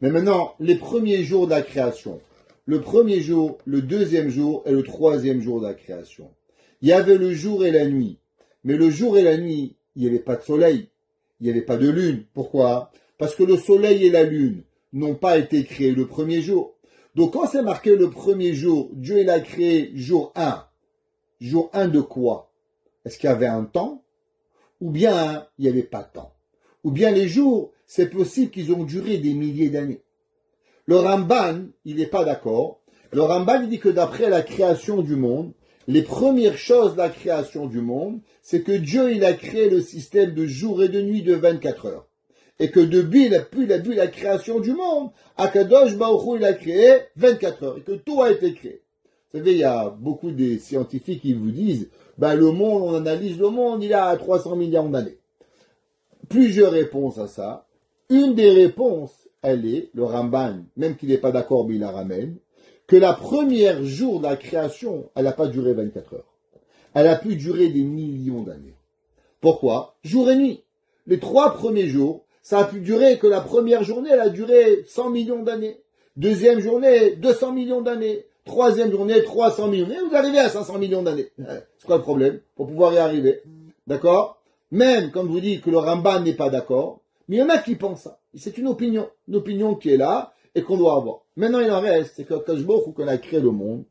Mais maintenant, les premiers jours de la création, le premier jour, le deuxième jour et le troisième jour de la création. Il y avait le jour et la nuit. Mais le jour et la nuit, il n'y avait pas de soleil. Il n'y avait pas de lune. Pourquoi? Parce que le soleil et la lune n'ont pas été créés le premier jour. Donc quand c'est marqué le premier jour, Dieu l'a créé jour 1. Jour 1 de quoi? Est-ce qu'il y avait un temps? Ou bien il n'y avait pas de temps? Ou bien les jours, c'est possible qu'ils ont duré des milliers d'années. Le Ramban, il n'est pas d'accord. Le Ramban, il dit que d'après la création du monde, les premières choses de la création du monde, c'est que Dieu, il a créé le système de jour et de nuit de 24 heures. Et que depuis la création du monde, Akadosh Baruch Hu, il a créé 24 heures. Et que tout a été créé. Vous savez, il y a beaucoup de scientifiques qui vous disent, le monde, on analyse le monde, il a 300 millions d'années. Plusieurs réponses à ça. Une des réponses, elle est, le Ramban, même qu'il n'est pas d'accord, mais il la ramène, que la première jour de la création, elle n'a pas duré 24 heures. Elle a pu durer des millions d'années. Pourquoi? Jour et nuit. Les 3 premiers jours, ça a pu durer que la première journée, elle a duré 100 millions d'années. Deuxième journée, 200 millions d'années. Troisième journée, 300 millions d'années. Vous arrivez à 500 millions d'années. C'est quoi le problème? Pour pouvoir y arriver. D'accord? Même, comme je vous dis, que le Ramban n'est pas d'accord, mais il y en a qui pensent ça. C'est une opinion qui est là et qu'on doit avoir. Maintenant, il en reste, c'est que Kajboch, qu'on a créé le monde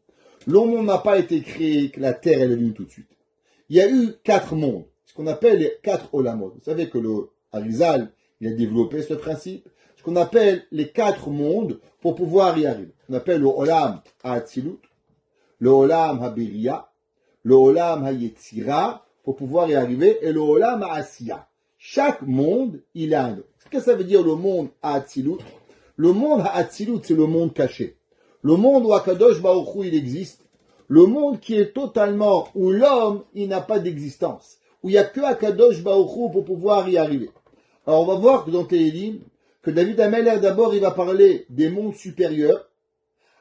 n'a pas été créé, que la Terre est venue tout de suite. Il y a eu 4 mondes, ce qu'on appelle les 4 Olamot. Vous savez que le Arizal, il a développé ce principe, ce qu'on appelle les 4 mondes pour pouvoir y arriver. On appelle le Olam HaAtzilut, le Olam HaBeria, le Olam HaYetzira, pour pouvoir y arriver, et le Olam HaAsiya. Chaque monde, il a un autre. Qu'est-ce que ça veut dire le monde HaAtzilut? Le monde HaAtzilut, c'est le monde caché. Le monde où Akadosh Baruch Hu, il existe. Le monde qui est totalement, où l'homme, il n'a pas d'existence. Où il n'y a que Akadosh Baruch Hu pour pouvoir y arriver. Alors on va voir que dans Tehillim, que David Ameller, d'abord, il va parler des mondes supérieurs.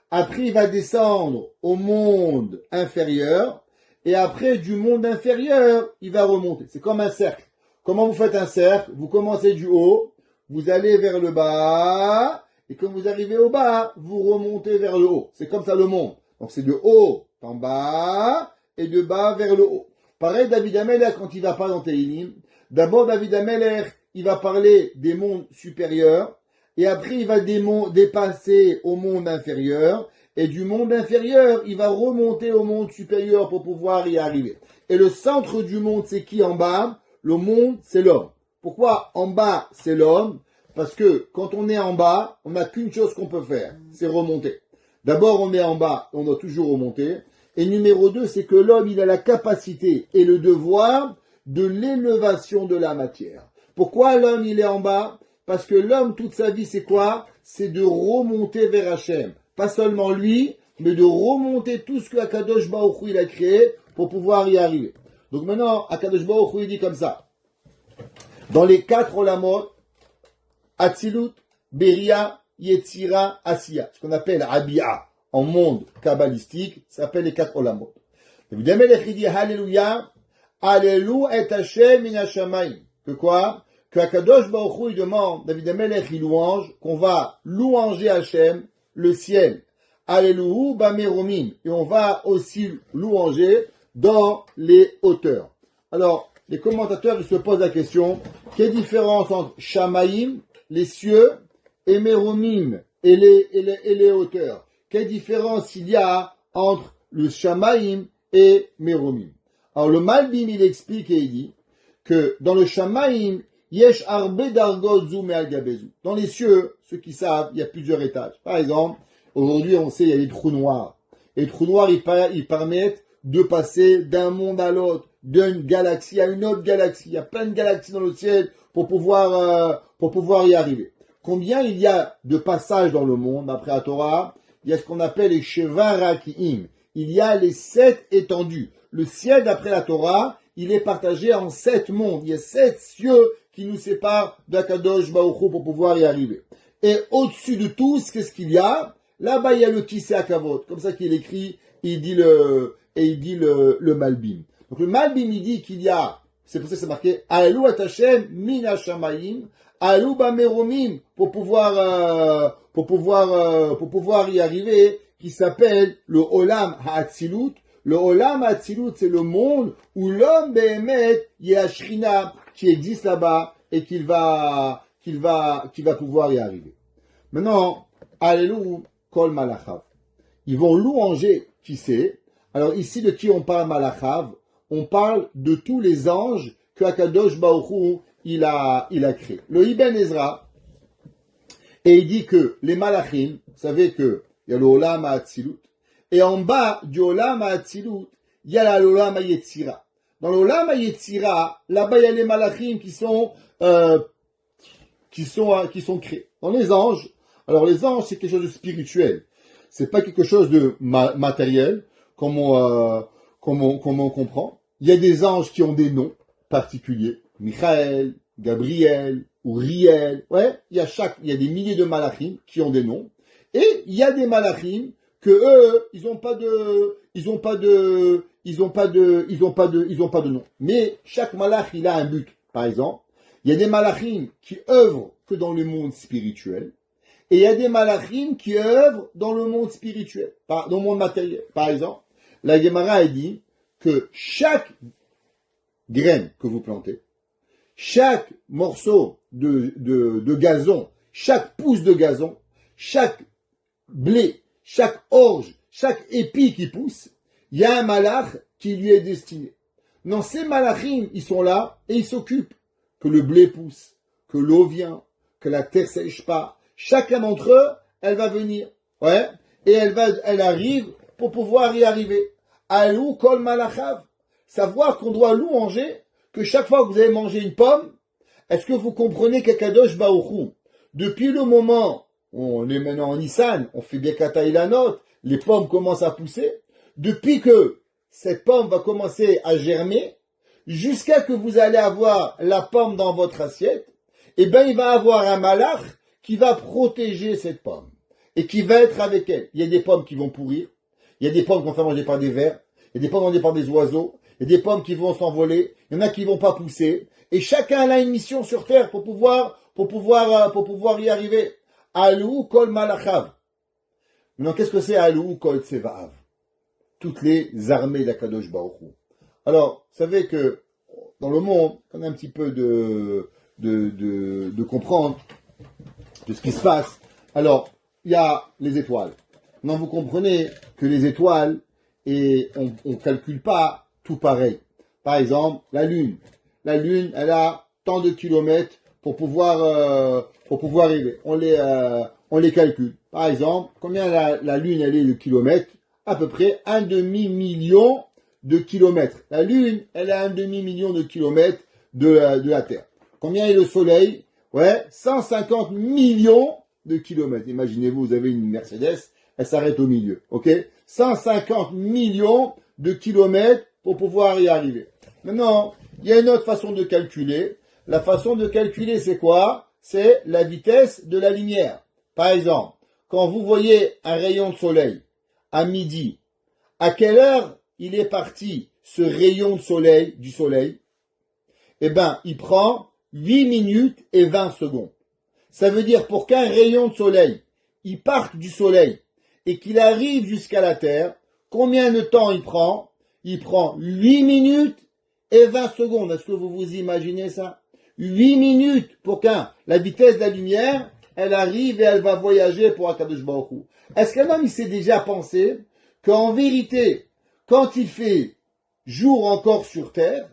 Après, il va descendre au monde inférieur. Et après, du monde inférieur, il va remonter. C'est comme un cercle. Comment vous faites un cercle? Vous commencez du haut, vous allez vers le bas, et quand vous arrivez au bas, vous remontez vers le haut. C'est comme ça le monde. Donc c'est de haut en bas, et de bas vers le haut. Pareil, David Ameller, quand il va parler dans Tehillim, d'abord David Ameller, il va parler des mondes supérieurs, et après il va dépasser au monde inférieur, et du monde inférieur, il va remonter au monde supérieur pour pouvoir y arriver. Et le centre du monde, c'est qui en bas? Le monde, c'est l'homme. Pourquoi en bas, c'est l'homme? Parce que quand on est en bas, on n'a qu'une chose qu'on peut faire, c'est remonter. D'abord, on est en bas, on doit toujours remonter. Et numéro 2, c'est que l'homme, il a la capacité et le devoir de l'élévation de la matière. Pourquoi l'homme, il est en bas? Parce que l'homme, toute sa vie, c'est quoi? C'est de remonter vers Hachem. Pas seulement lui, mais de remonter tout ce que Akadosh Baruch Hu, il a créé pour pouvoir y arriver. Donc maintenant, Akadosh Baruch Hu, il dit comme ça. Dans les 4 Olamot, Atzilut, Beria, Yetzira, Asiya, ce qu'on appelle Abia, en monde kabbalistique, ça s'appelle les 4 Olamot. David Amelech dit Alléluia, Allélu et Hashem min hashamayim. Que quoi? Que Akadosh Baruch Hu, il demande, David Amelech, il louange, qu'on va louanger Hashem, le ciel. Alléluia, Bameromim. Et on va aussi louanger dans les hauteurs. Alors, les commentateurs, ils se posent la question, quelle différence entre Shamaïm, les cieux, et Meromim, et les hauteurs? Quelle différence il y a entre le Shamaïm et Meromim? Alors, le Malbim, il explique et il dit que dans le Shamaïm, Yesh arbe dargot zu me'al gabezu. Dans les cieux, ceux qui savent, il y a plusieurs étages. Par exemple, aujourd'hui, on sait, il y a les trous noirs. Et les trous noirs, ils permettent de passer d'un monde à l'autre, d'une galaxie à une autre galaxie. Il y a plein de galaxies dans le ciel pour pouvoir y arriver. Combien il y a de passages dans le monde, d'après la Torah? Il y a ce qu'on appelle les Sheva Rakiim. Il y a les 7 étendues. Le ciel, d'après la Torah, il est partagé en 7 mondes. Il y a 7 cieux qui nous séparent d'Akadosh Baruch Hu pour pouvoir y arriver. Et au-dessus de tous, qu'est-ce qu'il y a? Là-bas, il y a le Kisei Hakavod. Comme ça qu'il écrit, il dit le Malbim. Donc le Malbim, il dit qu'il y a, c'est pour ça que c'est marqué, Alou Hashem min hashamayim, Alou bameromim, pour pouvoir y arriver, qui s'appelle le Olam Ha'atzilut. Le Olam Ha'atzilut, c'est le monde où l'homme Behemet, il y a Shrina qui existe là-bas et qu'il va pouvoir y arriver. Maintenant, Alléluia, Kol Malachav. Ils vont louanger qui c'est. Alors ici, de qui on parle Malachav? On parle de tous les anges que Akadosh Baruch Hu, il a créés. Le Ibn Ezra, et il dit que les Malachim, vous savez que il y a le Olam Ha'atzilut, et en bas du Olam Ha'atzilut, il y a l'Olam Ha'yetzira. Dans l'Olam Ha'yetzira, là-bas il y a les Malachim qui sont créés. Dans les anges, alors les anges c'est quelque chose de spirituel, c'est pas quelque chose de matériel comme on comprend. Il y a des anges qui ont des noms particuliers, Michael, Gabriel, Uriel. Ouais, il y a des milliers de Malachim qui ont des noms. Et il y a des Malachim que eux, ils ont pas de nom. Mais chaque Malach, il a un but. Par exemple, il y a des Malachim qui œuvrent que dans le monde spirituel. Et il y a des Malachim qui œuvrent dans le monde spirituel, dans le monde matériel. Par exemple, la Gemara a dit que chaque graine que vous plantez, chaque morceau de gazon, chaque pouce de gazon, chaque blé, chaque orge, chaque épi qui pousse, il y a un malach qui lui est destiné. Non, ces malachim, ils sont là et ils s'occupent que le blé pousse, que l'eau vient, que la terre sèche pas. Chacun d'entre eux, elle va venir, ouais, et elle arrive pour pouvoir y arriver. Alou kol malachav. Savoir qu'on doit louanger que chaque fois que vous allez manger une pomme, est-ce que vous comprenez qu'Akadosh Baruch Hu, depuis le moment, on est maintenant en Nissan, on fait bien Kata Ilanot, les pommes commencent à pousser, depuis que cette pomme va commencer à germer, jusqu'à que vous allez avoir la pomme dans votre assiette, eh ben il va avoir un malach qui va protéger cette pomme et qui va être avec elle. Il y a des pommes qui vont pourrir, il y a des pommes qui vont faire manger par des vers, il y a des pommes mangées par des oiseaux, il y a des pommes qui vont s'envoler, il y en a qui vont pas pousser, et chacun a une mission sur terre pour pouvoir y arriver. Alou kol malachav. Maintenant, qu'est-ce que c'est Alou kol tsevav? Toutes les armées d'Akadosh Baruch Hu. Alors, vous savez que dans le monde, on a un petit peu de comprendre de ce qui se passe. Alors, il y a les étoiles. Maintenant, vous comprenez que les étoiles, et on calcule pas tout pareil. Par exemple, la Lune. La Lune, elle a tant de kilomètres pour pouvoir arriver. On les calcule. Par exemple, combien la Lune, elle est de kilomètres? À peu près 1 demi-million de kilomètres. La Lune, elle a 1 demi-million de kilomètres de la Terre. Combien est le Soleil? Ouais, 150 millions de kilomètres. Imaginez-vous, vous avez une Mercedes, elle s'arrête au milieu, ok? 150 millions de kilomètres pour pouvoir y arriver. Maintenant, il y a une autre façon de calculer. La façon de calculer, c'est quoi? C'est la vitesse de la lumière. Par exemple, quand vous voyez un rayon de soleil à midi, à quelle heure il est parti ce rayon de soleil du soleil? Eh ben, il prend 8 minutes et 20 secondes. Ça veut dire pour qu'un rayon de soleil, il parte du soleil et qu'il arrive jusqu'à la Terre, combien de temps il prend? Il prend 8 minutes et 20 secondes. Est-ce que vous vous imaginez ça? 8 minutes pour la vitesse de la lumière, elle arrive et elle va voyager pour Akadosh Baruch Hu. Est-ce qu'un homme, il s'est déjà pensé qu'en vérité, quand il fait jour encore sur Terre,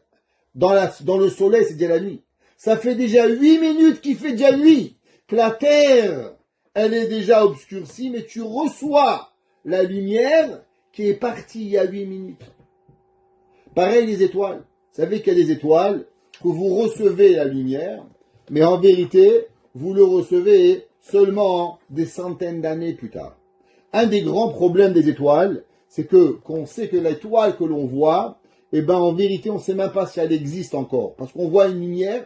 dans le soleil, c'est déjà la nuit. Ça fait déjà 8 minutes qu'il fait déjà nuit, que la Terre, elle est déjà obscurcie, mais tu reçois la lumière qui est partie il y a 8 minutes. Pareil les étoiles. Vous savez qu'il y a des étoiles que vous recevez la lumière, mais en vérité, vous le recevez seulement des centaines d'années plus tard. Un des grands problèmes des étoiles, c'est que qu'on sait que l'étoile que l'on voit, eh ben en vérité, on ne sait même pas si elle existe encore. Parce qu'on voit une lumière,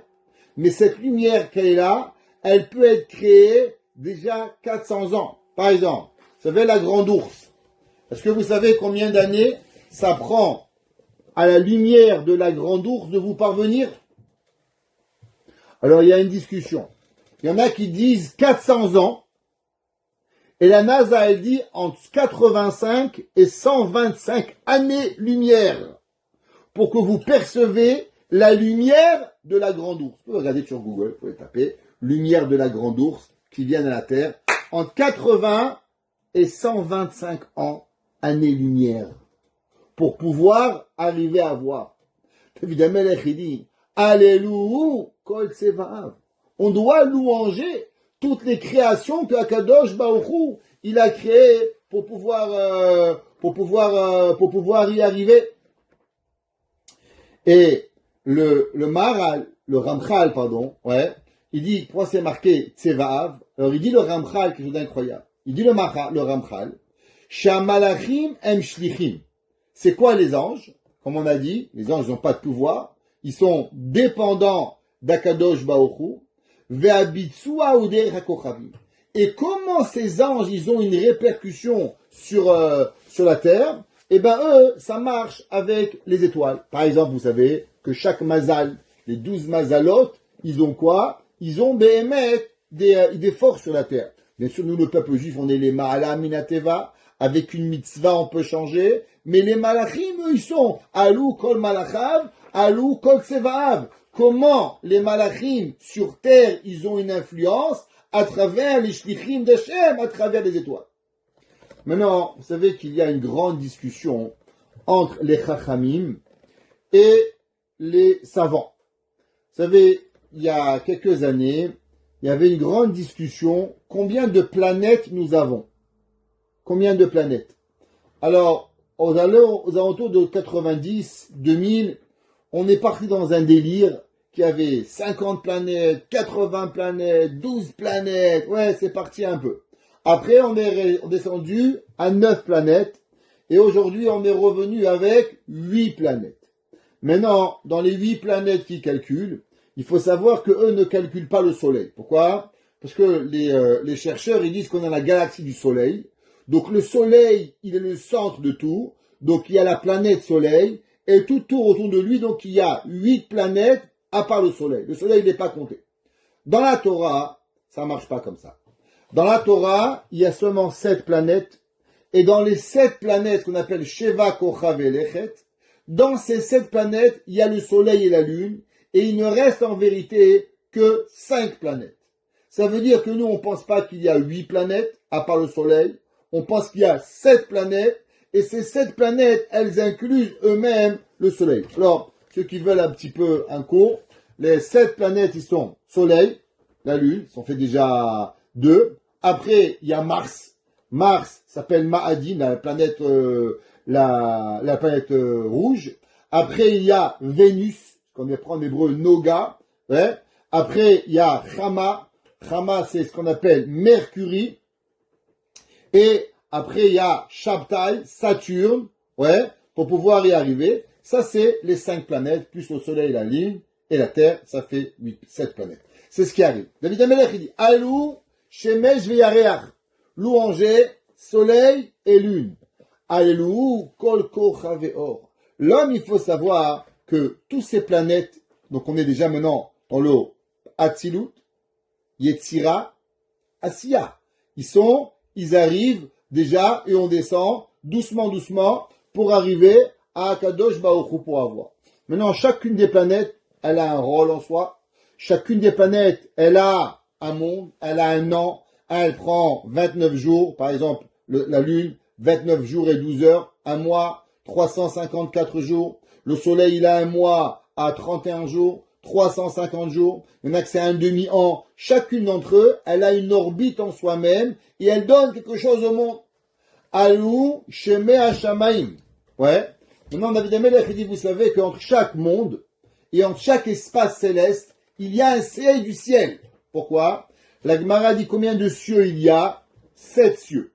mais cette lumière qu'elle est là, elle peut être créée déjà 400 ans. Par exemple, vous savez la grande ours. Est-ce que vous savez combien d'années ça prend à la lumière de la grande ours de vous parvenir? Alors il y a une discussion. Il y en a qui disent 400 ans. Et la NASA, elle dit entre 85 et 125 années-lumière pour que vous percevez la lumière de la grande ours. Vous pouvez regarder sur Google, vous pouvez taper lumière de la grande ours qui vient de la Terre entre 80 et 125 ans, années-lumière, pour pouvoir arriver à voir. Évidemment, il dit Alléluia, kol tsevav. On doit louanger toutes les créations que Akadosh Baruch Hu, il a créées pour pouvoir y arriver. Et le Ramchal, il dit, pourquoi c'est marqué Tsevav? Alors il dit le Ramchal, quelque chose d'incroyable. Il dit le Ramchal, Shamalachim em shlichim. C'est quoi les anges? Comme on a dit, les anges n'ont pas de pouvoir, ils sont dépendants d'Akadosh Baruch Hu. Et comment ces anges, ils ont une répercussion sur la terre? Eh ben eux, ça marche avec les étoiles. Par exemple, vous savez que chaque mazal, les 12 mazalot, ils ont quoi? Ils ont des forces sur la terre. Bien sûr, nous, le peuple juif, on est les ma'ala minateva. Avec une mitzvah, on peut changer. Mais les malachim, eux, ils sont alou kol malachav, alou kol tsevav. Comment les malachim sur terre, ils ont une influence à travers les shlichim d'Hashem, à travers les étoiles. Maintenant, vous savez qu'il y a une grande discussion entre les chachamim et les savants. Vous savez, il y a quelques années, il y avait une grande discussion. Combien de planètes nous avons? Combien de planètes? Alors, aux alentours de 90, 2000, on est parti dans un délire qui avait 50 planètes, 80 planètes, 12 planètes. Ouais, c'est parti un peu. Après, on est descendu à 9 planètes. Et aujourd'hui, on est revenu avec 8 planètes. Maintenant, dans les 8 planètes qui calculent, il faut savoir que eux ne calculent pas le Soleil. Pourquoi? Parce que les chercheurs, ils disent qu'on a la galaxie du Soleil. Donc le Soleil, il est le centre de tout. Donc il y a la planète Soleil. Et tout tourne autour de lui. Donc il y a 8 planètes à part le Soleil. Le Soleil, il n'est pas compté. Dans la Torah, ça ne marche pas comme ça. Dans la Torah, il y a seulement 7 planètes. Et dans les 7 planètes qu'on appelle Sheva, Kochav et Lechet, dans ces 7 planètes, il y a le Soleil et la Lune. Et il ne reste en vérité que 5 planètes. Ça veut dire que nous, on ne pense pas qu'il y a 8 planètes, à part le Soleil. On pense qu'il y a 7 planètes. Et ces 7 planètes, elles incluent eux-mêmes le Soleil. Alors, ceux qui veulent un petit peu un cours, les 7 planètes, ils sont Soleil, la Lune, ça en fait déjà 2. Après, il y a Mars. Mars s'appelle Ma'adim, la planète, la planète rouge. Après, il y a Vénus, qu'on apprend en hébreu Noga. Ouais. Après, il y a Chama. Chama, c'est ce qu'on appelle Mercury. Et après, il y a Shabtai, Saturne. Ouais, pour pouvoir y arriver. Ça, c'est les 5 planètes, plus le Soleil, la Lune et la Terre. Ça fait 7 planètes. C'est ce qui arrive. David Amelech, il dit, Alou, Shemesh ve'yareach. Louanger, Soleil et Lune. Alléluia, Kol Kochav ve'or. L'homme, il faut savoir que tous ces planètes, donc on est déjà maintenant dans le Hatzilut, Yetzira, Asiya. Ils arrivent déjà et on descend doucement pour arriver à Akadosh Baruch Hu pour avoir. Maintenant, chacune des planètes, elle a un rôle en soi. Chacune des planètes, elle a un monde, elle a un an. Elle prend 29 jours, par exemple, la Lune, 29 jours et 12 heures, un mois, 354 jours. Le Soleil, il a un mois à 31 jours, 350 jours. Il y en a que c'est un demi-an. Chacune d'entre eux, elle a une orbite en soi-même et elle donne quelque chose au monde. Alou, Shemé Hashamaim. Ouais. Maintenant, David Amelech, il dit, vous savez qu'entre chaque monde et entre chaque espace céleste, il y a un seuil du ciel. Pourquoi? La Gemara dit combien de cieux il y a? 7 cieux.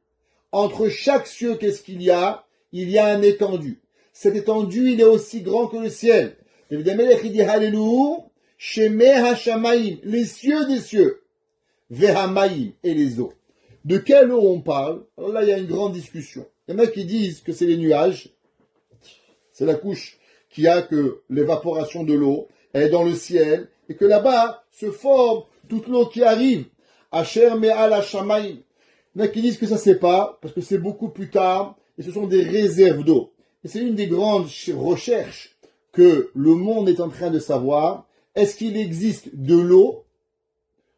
Entre chaque cieux, qu'est-ce qu'il y a? Il y a un étendu. Cet étendu, il est aussi grand que le ciel. David Amelech, il dit, Hallelujah, Shemeh HaShamayim, les cieux des cieux, Vehamaim, et les eaux. De quelle eau on parle? Alors là, il y a une grande discussion. Il y en a qui disent que c'est les nuages, c'est la couche qui a que l'évaporation de l'eau, elle est dans le ciel, et que là-bas se forme toute l'eau qui arrive. Asher Me'al HaShamayim. Il y en a qui disent que ça c'est pas, parce que c'est beaucoup plus tard, et ce sont des réserves d'eau. Et c'est une des grandes recherches que le monde est en train de savoir. Est-ce qu'il existe de l'eau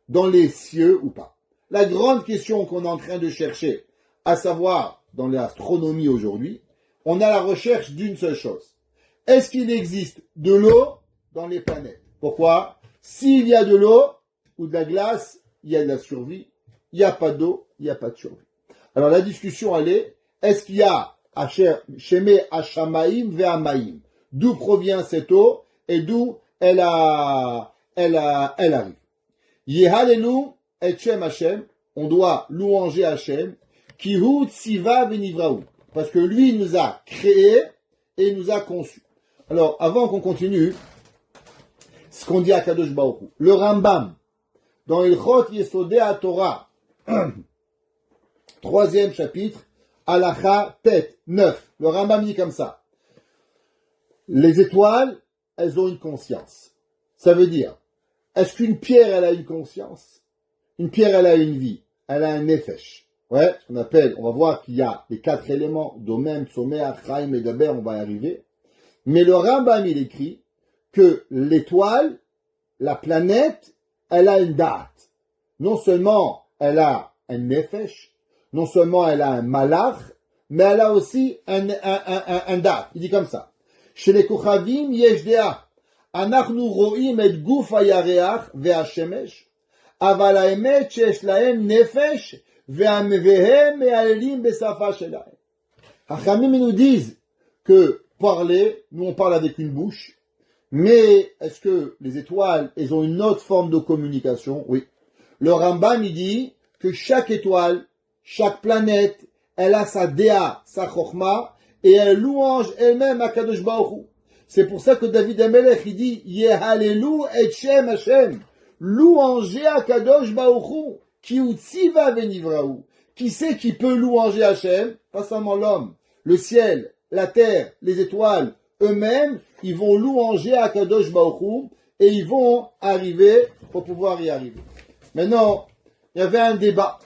dans les cieux ou pas? La grande question qu'on est en train de chercher, à savoir dans l'astronomie aujourd'hui, on a la recherche d'une seule chose. Est-ce qu'il existe de l'eau dans les planètes? Pourquoi? S'il y a de l'eau ou de la glace, il y a de la survie. Il n'y a pas d'eau, il n'y a pas de survie. Alors la discussion, elle est-ce qu'il y a Shemeh HaShamayim Ve'Amaim? D'où provient cette eau et d'où elle arrive? Yehalelu et Shem Hashem, on doit louanger Hashem, Kihu Tziva Venivraou, parce que lui il nous a créés et il nous a conçus. Alors, avant qu'on continue, ce qu'on dit à Kadosh Baruch Hu, le Rambam, dans Ilchot Yesodei HaTorah, 3e chapitre, Halacha Tet 9, le Rambam dit comme ça, les étoiles, elles ont une conscience. Ça veut dire, est-ce qu'une pierre, elle a une conscience? Une pierre, elle a une vie. Elle a un nefesh. Ouais, ce qu'on appelle, on va voir qu'il y a les 4 éléments, Domem, Somer, Chaim et Daber, on va y arriver. Mais le Rambam, il écrit que l'étoile, la planète, elle a une date. Non seulement elle a un nefesh, non seulement elle a un malach, mais elle a aussi un date. Il dit comme ça. Chez les Kochavim, yesh dea. Anachnu ro'im et guf hayareach ve'ashemesh, aval ha'emet shesh lahem nefesh ve'hem me'alelim besafa shelahem. Hachamim nous disent que parler, nous on parle avec une bouche, mais est-ce que les étoiles, elles ont une autre forme de communication? Oui. Le Rambam, il dit que chaque étoile, chaque planète, elle a sa déa, sa chokhma, et elle louange elle-même à Kadosh Baruch Hu. C'est pour ça que David Amelech, il dit, Yehalelu et Shem Hashem, louanger à Kadosh Baruch Hu, qui utziva venivraou. Qui c'est qui peut louanger Hashem? Pas seulement l'homme, le ciel, la terre, les étoiles, eux-mêmes, ils vont louanger à Kadosh Baruch Hu, et ils vont arriver pour pouvoir y arriver. Maintenant, il y avait un débat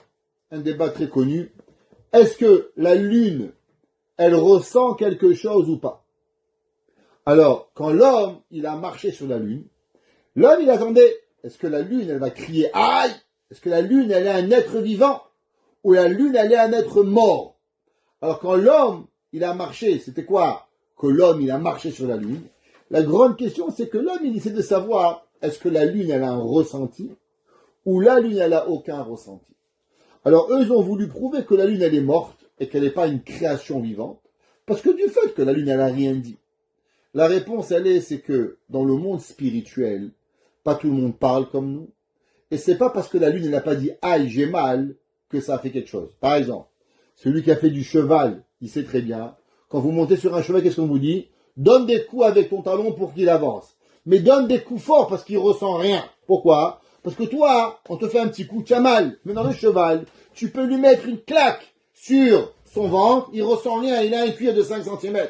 très connu. Est-ce que la lune, elle ressent quelque chose ou pas? Alors, quand l'homme, il a marché sur la lune, l'homme, il attendait, est-ce que la lune, elle va crier aïe? Est-ce que la lune, elle est un être vivant? Ou la lune, elle est un être mort? Alors, quand l'homme, il a marché, c'était quoi? Que l'homme, il a marché sur la lune. La grande question, c'est que l'homme, il essaie de savoir, est-ce que la lune, elle a un ressenti? Ou la lune, elle a aucun ressenti? Alors, eux, ils ont voulu prouver que la lune, elle est morte et qu'elle n'est pas une création vivante, parce que du fait que la lune, elle n'a rien dit. La réponse, c'est que dans le monde spirituel, pas tout le monde parle comme nous. Et c'est pas parce que la lune, elle n'a pas dit aïe, j'ai mal, que ça a fait quelque chose. Par exemple, celui qui a fait du cheval, il sait très bien, quand vous montez sur un cheval, qu'est-ce qu'on vous dit? Donne des coups avec ton talon pour qu'il avance. Mais donne des coups forts parce qu'il ressent rien. Pourquoi? Parce que toi, on te fait un petit coup, tu as mal. Mais dans le cheval, tu peux lui mettre une claque sur son ventre, il ressent rien, il a un cuir de 5 cm.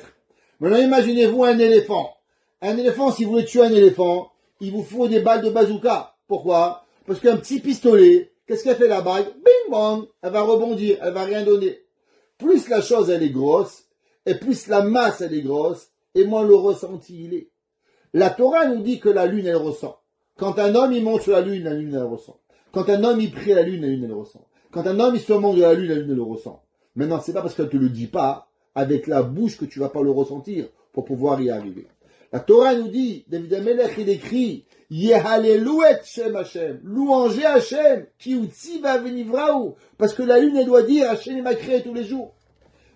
Maintenant, imaginez-vous un éléphant. Un éléphant, si vous voulez tuer un éléphant, il vous faut des balles de bazooka. Pourquoi? Parce qu'un petit pistolet, qu'est-ce qu'elle fait la balle? Bing bang, elle va rebondir, elle va rien donner. Plus la chose, elle est grosse, et plus la masse, elle est grosse, et moins le ressenti, il est. La Torah nous dit que la lune, elle ressent. Quand un homme, il monte sur la lune, elle ressent. Quand un homme, il prie à la lune, elle ressent. Quand un homme, il se moque de la lune, elle le ressent. Maintenant, c'est pas parce qu'elle te le dit pas, avec la bouche, que tu vas pas le ressentir, pour pouvoir y arriver. La Torah nous dit, David Amelech, il écrit, Yehalelu et Shem Hashem, louanger Hashem, ki utziva venivraou, parce que la lune, elle doit dire, Hashem m'a créé tous les jours.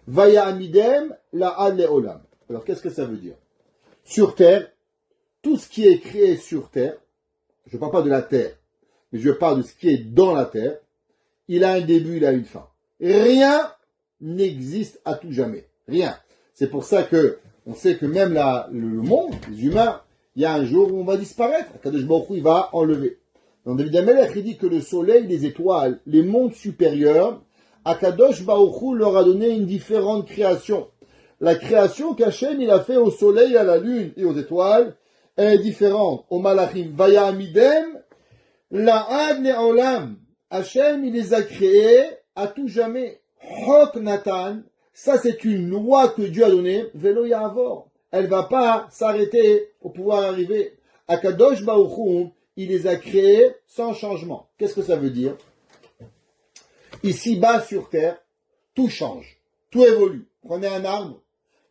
Vaya amidem, la ad leolam. Alors qu'est-ce que ça veut dire? Sur terre, tout ce qui est créé sur terre, je ne parle pas de la terre, mais je parle de ce qui est dans la terre, il a un début, il a une fin. Rien n'existe à tout jamais. Rien. C'est pour ça que on sait que même le monde, les humains, il y a un jour où on va disparaître. Kadosh Baruch Hu, il va enlever. Dans David Amelech, il dit que le soleil, les étoiles, les mondes supérieurs, Akadosh Baruch Hu leur a donné une différente création. La création qu'Hachem il a fait au soleil, à la lune et aux étoiles, elle est différente. Au Malachim, Vaya Amidem, La'ad Ne'olam. Hachem, il les a créés à tout jamais. Chok Natan, ça c'est une loi que Dieu a donnée. Velo Ya'avor. Elle va pas s'arrêter pour pouvoir arriver. Akadosh Baruch Hu, il les a créés sans changement. Qu'est-ce que ça veut dire? Ici-bas sur terre, tout change, tout évolue. Prenez un arbre,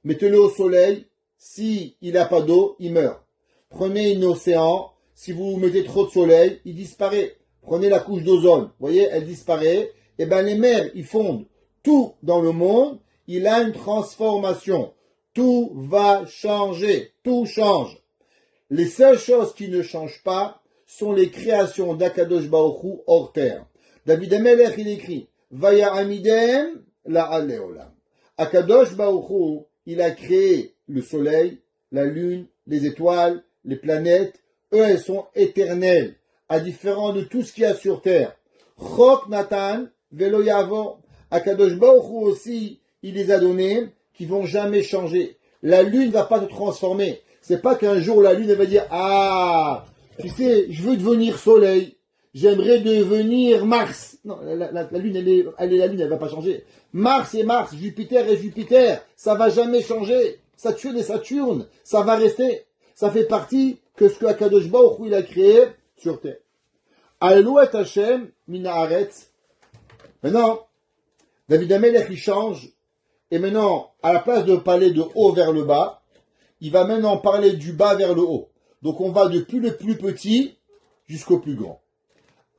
mettez-le au soleil, si il n'a pas d'eau, il meurt. Prenez un océan, si vous mettez trop de soleil, il disparaît. Prenez la couche d'ozone, vous voyez, elle disparaît. Et bien les mers, ils fondent. Tout dans le monde, il a une transformation. Tout va changer, tout change. Les seules choses qui ne changent pas sont les créations d'Akadosh Baruch Hu hors terre. David Amelech, il écrit, Vaya Amidem la Aleolam. Akadosh Baruch Hu, il a créé le soleil, la lune, les étoiles, les planètes. Eux, elles sont éternelles, à différent de tout ce qu'il y a sur terre. Chok Natan, Velo Yavo. Akadosh Baruch Hu aussi, il les a donnés, qui vont jamais changer. La lune va pas se transformer. C'est pas qu'un jour la lune elle va dire, ah, tu sais, je veux devenir soleil. J'aimerais devenir Mars. Non, la lune, elle est la lune, elle va pas changer. Mars est Mars, Jupiter est Jupiter. Ça va jamais changer. Saturne est Saturne. Ça va rester. Ça fait partie que ce que Akadosh Baruch Hu il a créé sur terre. Alouet Hashem mina haaretz. Maintenant, David Amelech il change. Et maintenant, à la place de parler de haut vers le bas, il va maintenant parler du bas vers le haut. Donc on va depuis le plus petit jusqu'au plus grand.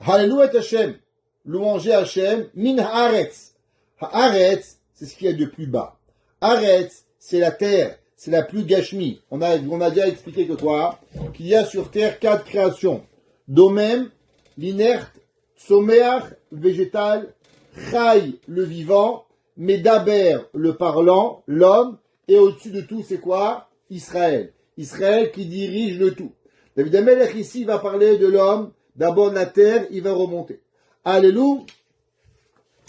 Hallelujah Hashem, louanger Hashem, min haaretz. Haaretz, c'est ce qu'il y a de plus bas. Haaretz, c'est la terre, c'est la plus gashmi. On a déjà expliqué que quoi? Qu'il y a sur terre 4 créations. Domem, l'inerte, someach, végétal, chai, le vivant, Medaber, le parlant, l'homme, et au-dessus de tout, c'est quoi? Israël. Israël qui dirige le tout. David Amelech ici va parler de l'homme, d'abord de la terre, il va remonter. Alléluia.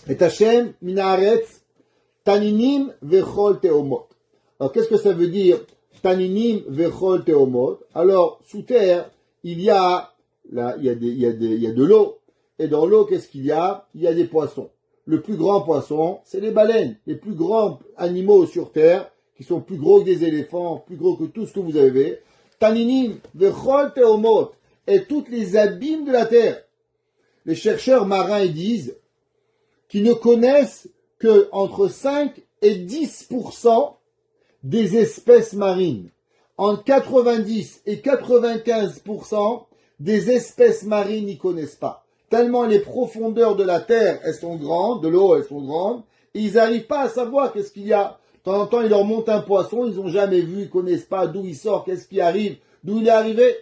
Et Hashem, minaretz, taninim vechol teomot. Alors, qu'est-ce que ça veut dire? Taninim vechol teomot. Alors, sous terre, il y a de l'eau. Et dans l'eau, qu'est-ce qu'il y a? Il y a des poissons. Le plus grand poisson, c'est les baleines. Les plus grands animaux sur terre, qui sont plus gros que des éléphants, plus gros que tout ce que vous avez. Taninim, vechol teomot. Et toutes les abîmes de la terre. Les chercheurs marins disent qu'ils ne connaissent que entre 5 et 10% des espèces marines. Entre 90 et 95% des espèces marines n'y connaissent pas. Tellement les profondeurs de la terre, elles sont grandes, de l'eau, elles sont grandes, et ils n'arrivent pas à savoir qu'est-ce qu'il y a. De temps en temps, il leur monte un poisson, ils n'ont jamais vu, ils connaissent pas d'où il sort, qu'est-ce qui arrive, d'où il est arrivé.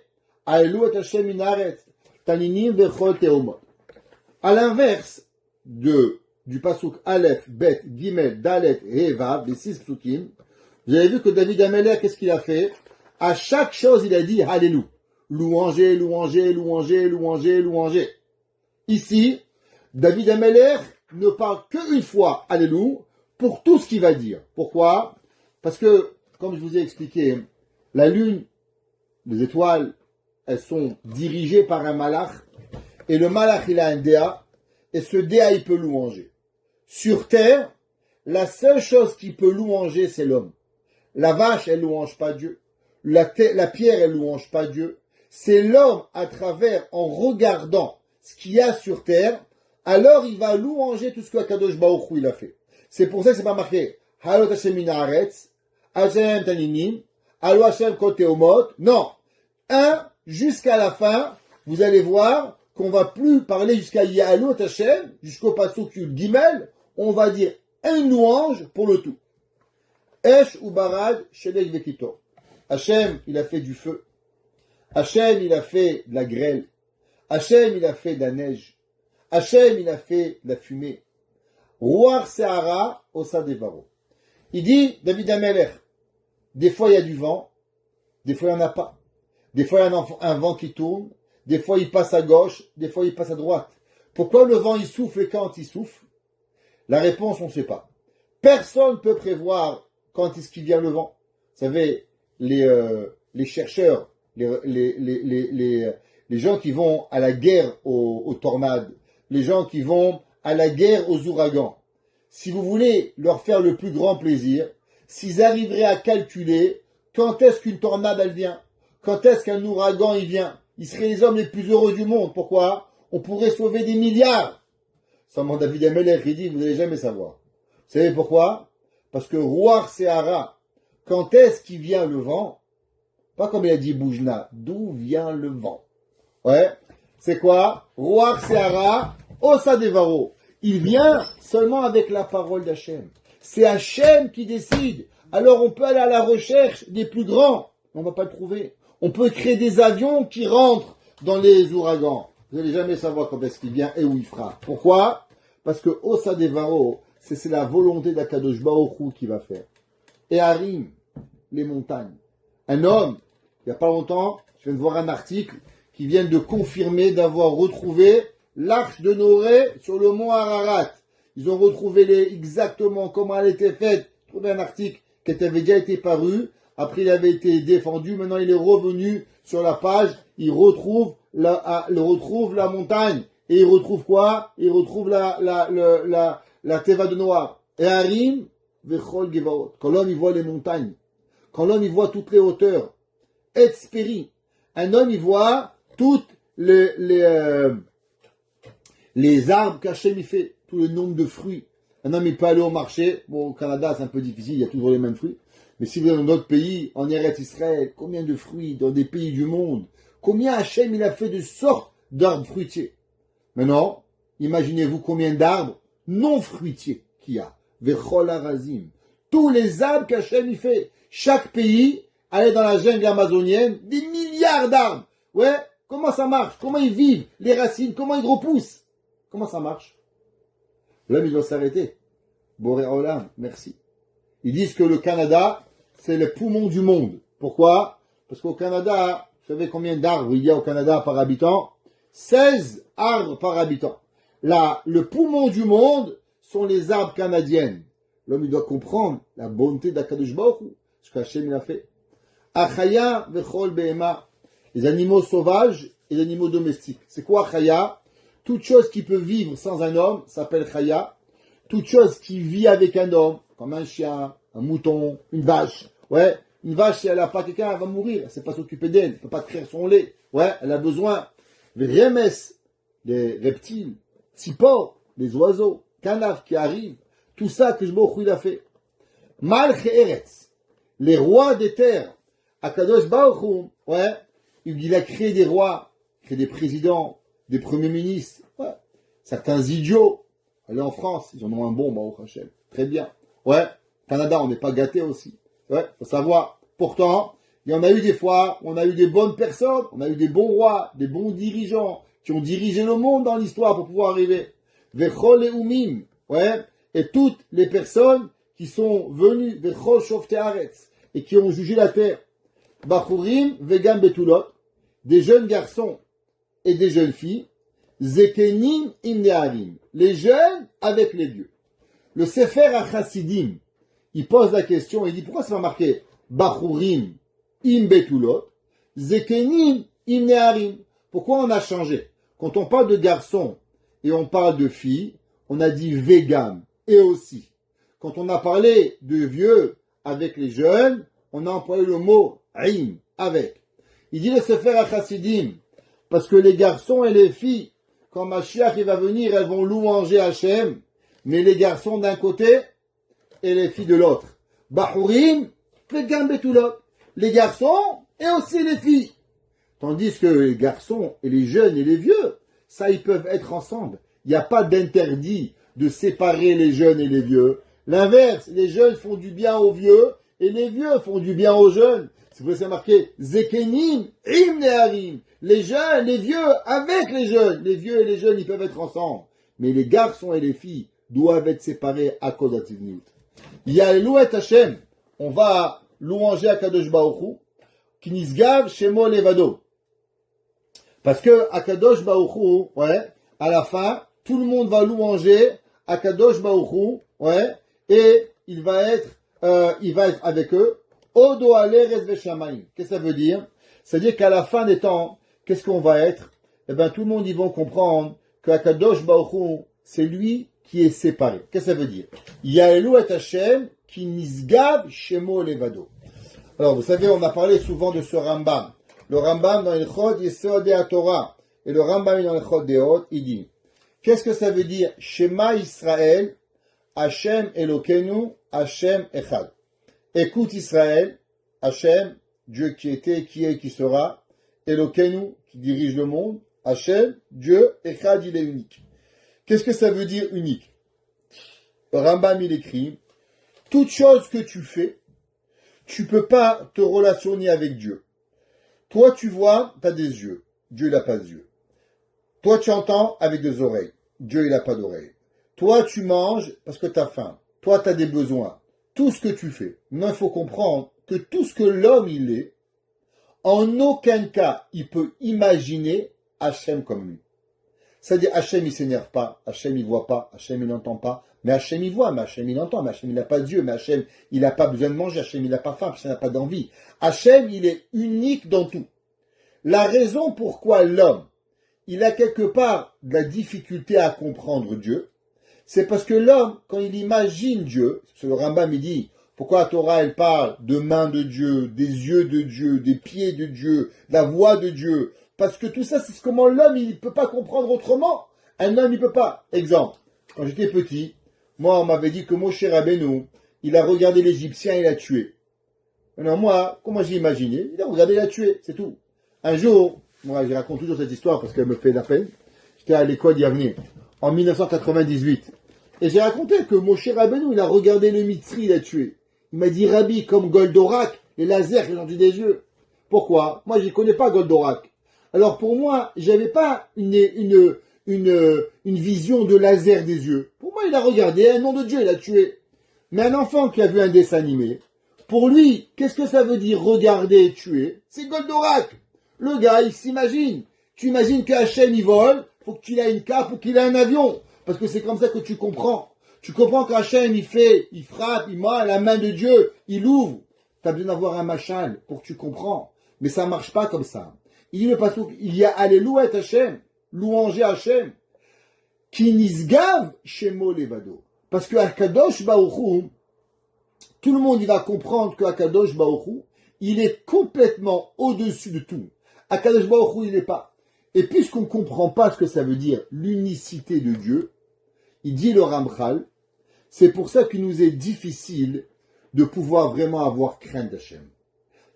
À l'inverse du pasuk Aleph, Bet, Gimel, Dalet et Vav, les 6 psukim, vous avez vu que David Amelech, qu'est-ce qu'il a fait? À chaque chose, il a dit Alléluia. Louanger, louanger, louanger, louanger, louanger. Ici, David Amelech ne parle qu'une fois Alléluia pour tout ce qu'il va dire. Pourquoi? Parce que, comme je vous ai expliqué, la lune, les étoiles, elles sont dirigées par un malach, et le malach, il a un déa, et ce déa, il peut louanger. Sur terre, la seule chose qui peut louanger, c'est l'homme. La vache, elle louange pas Dieu. La pierre, elle louange pas Dieu. C'est l'homme, à travers, en regardant ce qu'il y a sur terre, alors il va louanger tout ce que Akadosh Baruch Hu il a fait. C'est pour ça que c'est pas marqué Halot Hashem min haaretz, Hashem taninim, Alo Hashem kol teomot. Non. Jusqu'à la fin, vous allez voir qu'on va plus parler jusqu'à Ya'alot Hashem, jusqu'au pasuk Yud Gimel, on va dire une louange pour le tout. Esh ou barad, shelek vekito. Hachem, il a fait du feu. Hachem, il a fait de la grêle. Hachem, il a fait de la neige. Hachem, il a fait de la fumée. Ruach Se'ara, Osa Devaro. Il dit, David Ameler, des fois il y a du vent, des fois il n'y en a pas. Des fois il y a un vent qui tourne, des fois il passe à gauche, des fois il passe à droite. Pourquoi le vent il souffle et quand il souffle? La réponse, on ne sait pas. Personne ne peut prévoir quand est-ce qu'il vient le vent. Vous savez, les chercheurs, les gens qui vont à la guerre aux tornades, les gens qui vont à la guerre aux ouragans, si vous voulez leur faire le plus grand plaisir, s'ils arriveraient à calculer quand est-ce qu'une tornade elle vient, quand est-ce qu'un ouragan il vient, ils seraient les hommes les plus heureux du monde. Pourquoi? On pourrait sauver des milliards. Seulement David Ameler, il dit, vous n'allez jamais savoir. Vous savez pourquoi? Parce que Ruach Se'ara, quand est-ce qu'il vient le vent? Pas comme il a dit Boujna, d'où vient le vent? Ouais, c'est quoi? Ruach Se'ara, Osa Devaro. Il vient seulement avec la parole d'Hachem. C'est Hachem qui décide. Alors on peut aller à la recherche des plus grands, mais on ne va pas le trouver. On peut créer des avions qui rentrent dans les ouragans. Vous n'allez jamais savoir quand est-ce qu'il vient et où il fera. Pourquoi? Parce que Osa Devaro, c'est la volonté d'Akadosh Baruch Hu qui va faire. Et Harim, les montagnes. Un homme, il n'y a pas longtemps, je viens de voir un article qui vient de confirmer d'avoir retrouvé l'arche de Noé sur le mont Ararat. Ils ont retrouvé exactement comment elle était faite. J'ai trouvé un article qui avait déjà été paru. Après, il avait été défendu. Maintenant, il est revenu sur la page. Il retrouve la montagne. Et il retrouve quoi? Il retrouve la Teva de Noir. Et Harim, Vechol Gevaot. Quand l'homme, il voit les montagnes. Quand l'homme, il voit toutes les hauteurs. Etsperi. Un homme, il voit toutes les arbres qu'Hachem il fait, tout le nombre de fruits. Un homme il peut aller au marché, bon au Canada c'est un peu difficile, il y a toujours les mêmes fruits, mais si vous êtes dans d'autres pays, en Eretz Israël, combien de fruits dans des pays du monde, combien Hachem il a fait de sortes d'arbres fruitiers. Maintenant, imaginez-vous combien d'arbres non fruitiers qu'il y a. Vechol Arazim. Tous les arbres qu'Hachem il fait. Chaque pays, allez dans la jungle amazonienne, des milliards d'arbres. Ouais, comment ça marche? Comment ils vivent? Les racines, comment ils repoussent? Comment ça marche? L'homme, il doit s'arrêter. Boré Olam, merci. Ils disent que le Canada, c'est le poumon du monde. Pourquoi? Parce qu'au Canada, vous savez combien d'arbres il y a au Canada par habitant? 16 arbres par habitant. Là, le poumon du monde sont les arbres canadiennes. L'homme, il doit comprendre la bonté d'Akadosh Baruch Hu, ce qu'Hachem il a fait. Achaya vechol behema. Les animaux sauvages et les animaux domestiques. C'est quoi Chaya? Toute chose qui peut vivre sans un homme s'appelle Chaya. Toute chose qui vit avec un homme, comme un chien, un mouton, une vache. Ouais, une vache, si elle n'a pas quelqu'un, elle va mourir. Elle ne sait pas s'occuper d'elle, elle ne peut pas traire son lait. Ouais, elle a besoin. Les remes, les reptiles, tzipor, les oiseaux, canaf qui arrivent. Tout ça que Baruch Hu il a fait. Malch Eretz, les rois des terres. Akadosh Baruch Hu, ouais, il a créé des rois, créé des présidents, des premiers ministres, ouais. Certains idiots. Allez en France, ils en ont un bon, Baruch Hashem. Très bien. Ouais, Canada, on n'est pas gâté aussi. Ouais, faut savoir. Pourtant, il y en a eu des fois, on a eu des bonnes personnes, on a eu des bons rois, des bons dirigeants, qui ont dirigé le monde dans l'histoire pour pouvoir arriver. Vechol et Umim, ouais, et toutes les personnes qui sont venues, Vechol Shofte Haaretz, et qui ont jugé la terre. Bachurim, Vegam Betulot, des jeunes garçons et des jeunes filles, Zekenim im Neharim, les jeunes avec les vieux. Le Sefer HaChasidim, il pose la question, il dit pourquoi ça va marquer Bachurim im Betulot, Zekenim im Neharim? Pourquoi on a changé? Quand on parle de garçons et on parle de filles, on a dit Vegam et aussi. Quand on a parlé de vieux avec les jeunes, on a employé le mot Im, avec. Il dit le Sefer HaChasidim, parce que les garçons et les filles, quand Mashiach il va venir, elles vont louanger Hachem, mais les garçons d'un côté et les filles de l'autre. Bahurim, Vegam Betulot, les garçons et aussi les filles. Tandis que les garçons et les jeunes et les vieux, ça ils peuvent être ensemble. Il n'y a pas d'interdit de séparer les jeunes et les vieux. L'inverse, les jeunes font du bien aux vieux et les vieux font du bien aux jeunes. C'est pour ça que c'est marqué Zekenim, Im Neharim. Les jeunes, les vieux avec les jeunes. Les vieux et les jeunes, ils peuvent être ensemble. Mais les garçons et les filles doivent être séparés à cause de la tzivnut. Il y a Louet Hashem. On va louanger Akadosh Baruch Hu. Kinisgav Shemo Levado. Parce que Akadosh Baruch Hu, ouais, à la fin, tout le monde va louanger Akadosh Baruch Hu, ouais, et il va être avec eux. Odo Aleres Veshamayim. Qu'est-ce que ça veut dire? C'est-à-dire qu'à la fin des temps, qu'est-ce qu'on va être? Eh bien, tout le monde, ils vont comprendre que Akadosh Baruch Hu, c'est lui qui est séparé. Qu'est-ce que ça veut dire? Ya'elu et Hashem qui nisgav shemo levado. Alors, vous savez, on a parlé souvent de ce Rambam. Le Rambam dans Ilchot Yesod Torah et le Rambam dans Ilchot Deot, il dit, qu'est-ce que ça veut dire? Shema Israël, Hashem Elokeinu, Hashem Echad. Écoute Israël, Hashem, Dieu qui était, qui est, qui sera, Elokeinu, qui dirige le monde, Hashem, Dieu, Echad, il est unique. Qu'est-ce que ça veut dire unique? Le Rambam, il écrit, toute chose que tu fais, tu peux pas te relationner avec Dieu. Toi, tu vois, tu as des yeux. Dieu, il n'a pas d'yeux. Toi, tu entends avec des oreilles. Dieu, il n'a pas d'oreilles. Toi, tu manges parce que tu as faim. Toi, tu as des besoins. Tout ce que tu fais. Mais il faut comprendre que tout ce que l'homme, il est, en aucun cas, il peut imaginer Hachem comme lui. C'est-à-dire, Hachem, il s'énerve pas. Hachem, il voit pas. Hachem, il n'entend pas. Mais Hachem, il voit. Mais Hachem, il entend. Mais Hachem, il n'a pas d'yeux. Mais Hachem, il n'a pas besoin de manger. Hachem, il n'a pas faim. Hachem, il n'a pas d'envie. Hachem, il est unique dans tout. La raison pourquoi l'homme, il a quelque part de la difficulté à comprendre Dieu, c'est parce que l'homme, quand il imagine Dieu, c'est le Rambam, il dit, pourquoi la Torah, elle parle de mains de Dieu, des yeux de Dieu, des pieds de Dieu, de la voix de Dieu, parce que tout ça, c'est comment l'homme, il ne peut pas comprendre autrement. Un homme, il ne peut pas. Exemple, quand j'étais petit, moi, on m'avait dit que Moshe Rabbeinu, il a regardé l'Égyptien et l'a tué. Alors moi, comment j'ai imaginé? Il a regardé, il l'a tué, c'est tout. Un jour, moi, je raconte toujours cette histoire parce qu'elle me fait de la peine. J'étais à l'école Yavne, en 1998. Et j'ai raconté que Moshe Rabbeinu, il a regardé le Mitzri, il l'a tué. Il m'a dit, Rabbi, comme Goldorak, les lasers qui ont des yeux. Pourquoi? Moi, je ne connais pas Goldorak. Alors pour moi, j'avais pas une vision de laser des yeux. Pour moi, il a regardé, un nom de Dieu, il a tué. Mais un enfant qui a vu un dessin animé, pour lui, qu'est-ce que ça veut dire regarder et tuer? C'est Goldorak. Le gars, il s'imagine. Tu imagines qu'Hachem, il vole, faut que tu aies une cape ou qu'il ait un avion. Parce que c'est comme ça que tu comprends. Tu comprends qu'Hachem, il frappe, il mord la main de Dieu, il ouvre. Tu as besoin d'avoir un machin pour que tu comprends. Mais ça marche pas comme ça. Il dit le passouk, il y a Alléluia Hachem, louanger Hachem, qui nisgav shemo levado. Parce que Akadosh Baruch Hu, tout le monde il va comprendre que Akadosh Baruch Hu, il est complètement au-dessus de tout. Akadosh Baruch Hu, il n'est pas. Et puisqu'on ne comprend pas ce que ça veut dire, l'unicité de Dieu, il dit le Ramchal, c'est pour ça qu'il nous est difficile de pouvoir vraiment avoir crainte d'Hachem.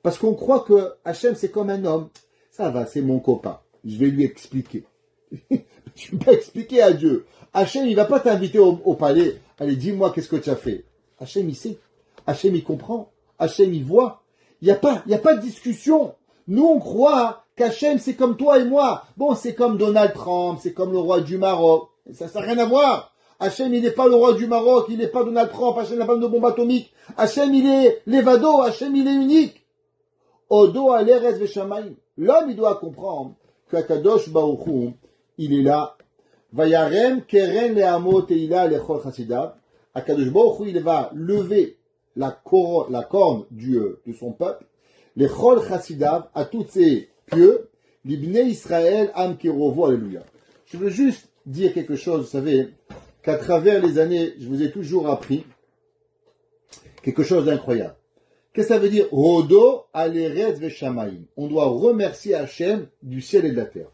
Parce qu'on croit que Hachem, c'est comme un homme. Ça va, c'est mon copain. Je vais lui expliquer. Je ne vais pas expliquer à Dieu. Hachem, il ne va pas t'inviter au palais. Allez, dis-moi qu'est-ce que tu as fait. Hachem, il sait. Hachem, il comprend. Hachem, il voit. Il n'y a pas de discussion. Nous, on croit qu'Hachem, c'est comme toi et moi. Bon, c'est comme Donald Trump, c'est comme le roi du Maroc. Ça n'a rien à voir. Hachem, il n'est pas le roi du Maroc, il n'est pas Donald Trump. Hachem n'a pas de bombe atomique. Hachem, il est Levado. Hachem, il est unique. Odo aleres veshamayim. L'homme, il doit comprendre qu'Akadosh Baruch Hu, il est là. Vayarem keren le'amot teila lechol chasidav. Akadosh Baruch Hu, il va lever la corne de son peuple. Lechol chasidav, à tous ses pieux. L'ibné Israël am kirovo, alléluia. Je veux juste dire quelque chose, vous savez, qu'à travers les années, je vous ai toujours appris quelque chose d'incroyable. Qu'est-ce que ça veut dire? Rodo aleretz veshamayim. On doit remercier Hachem du ciel et de la terre.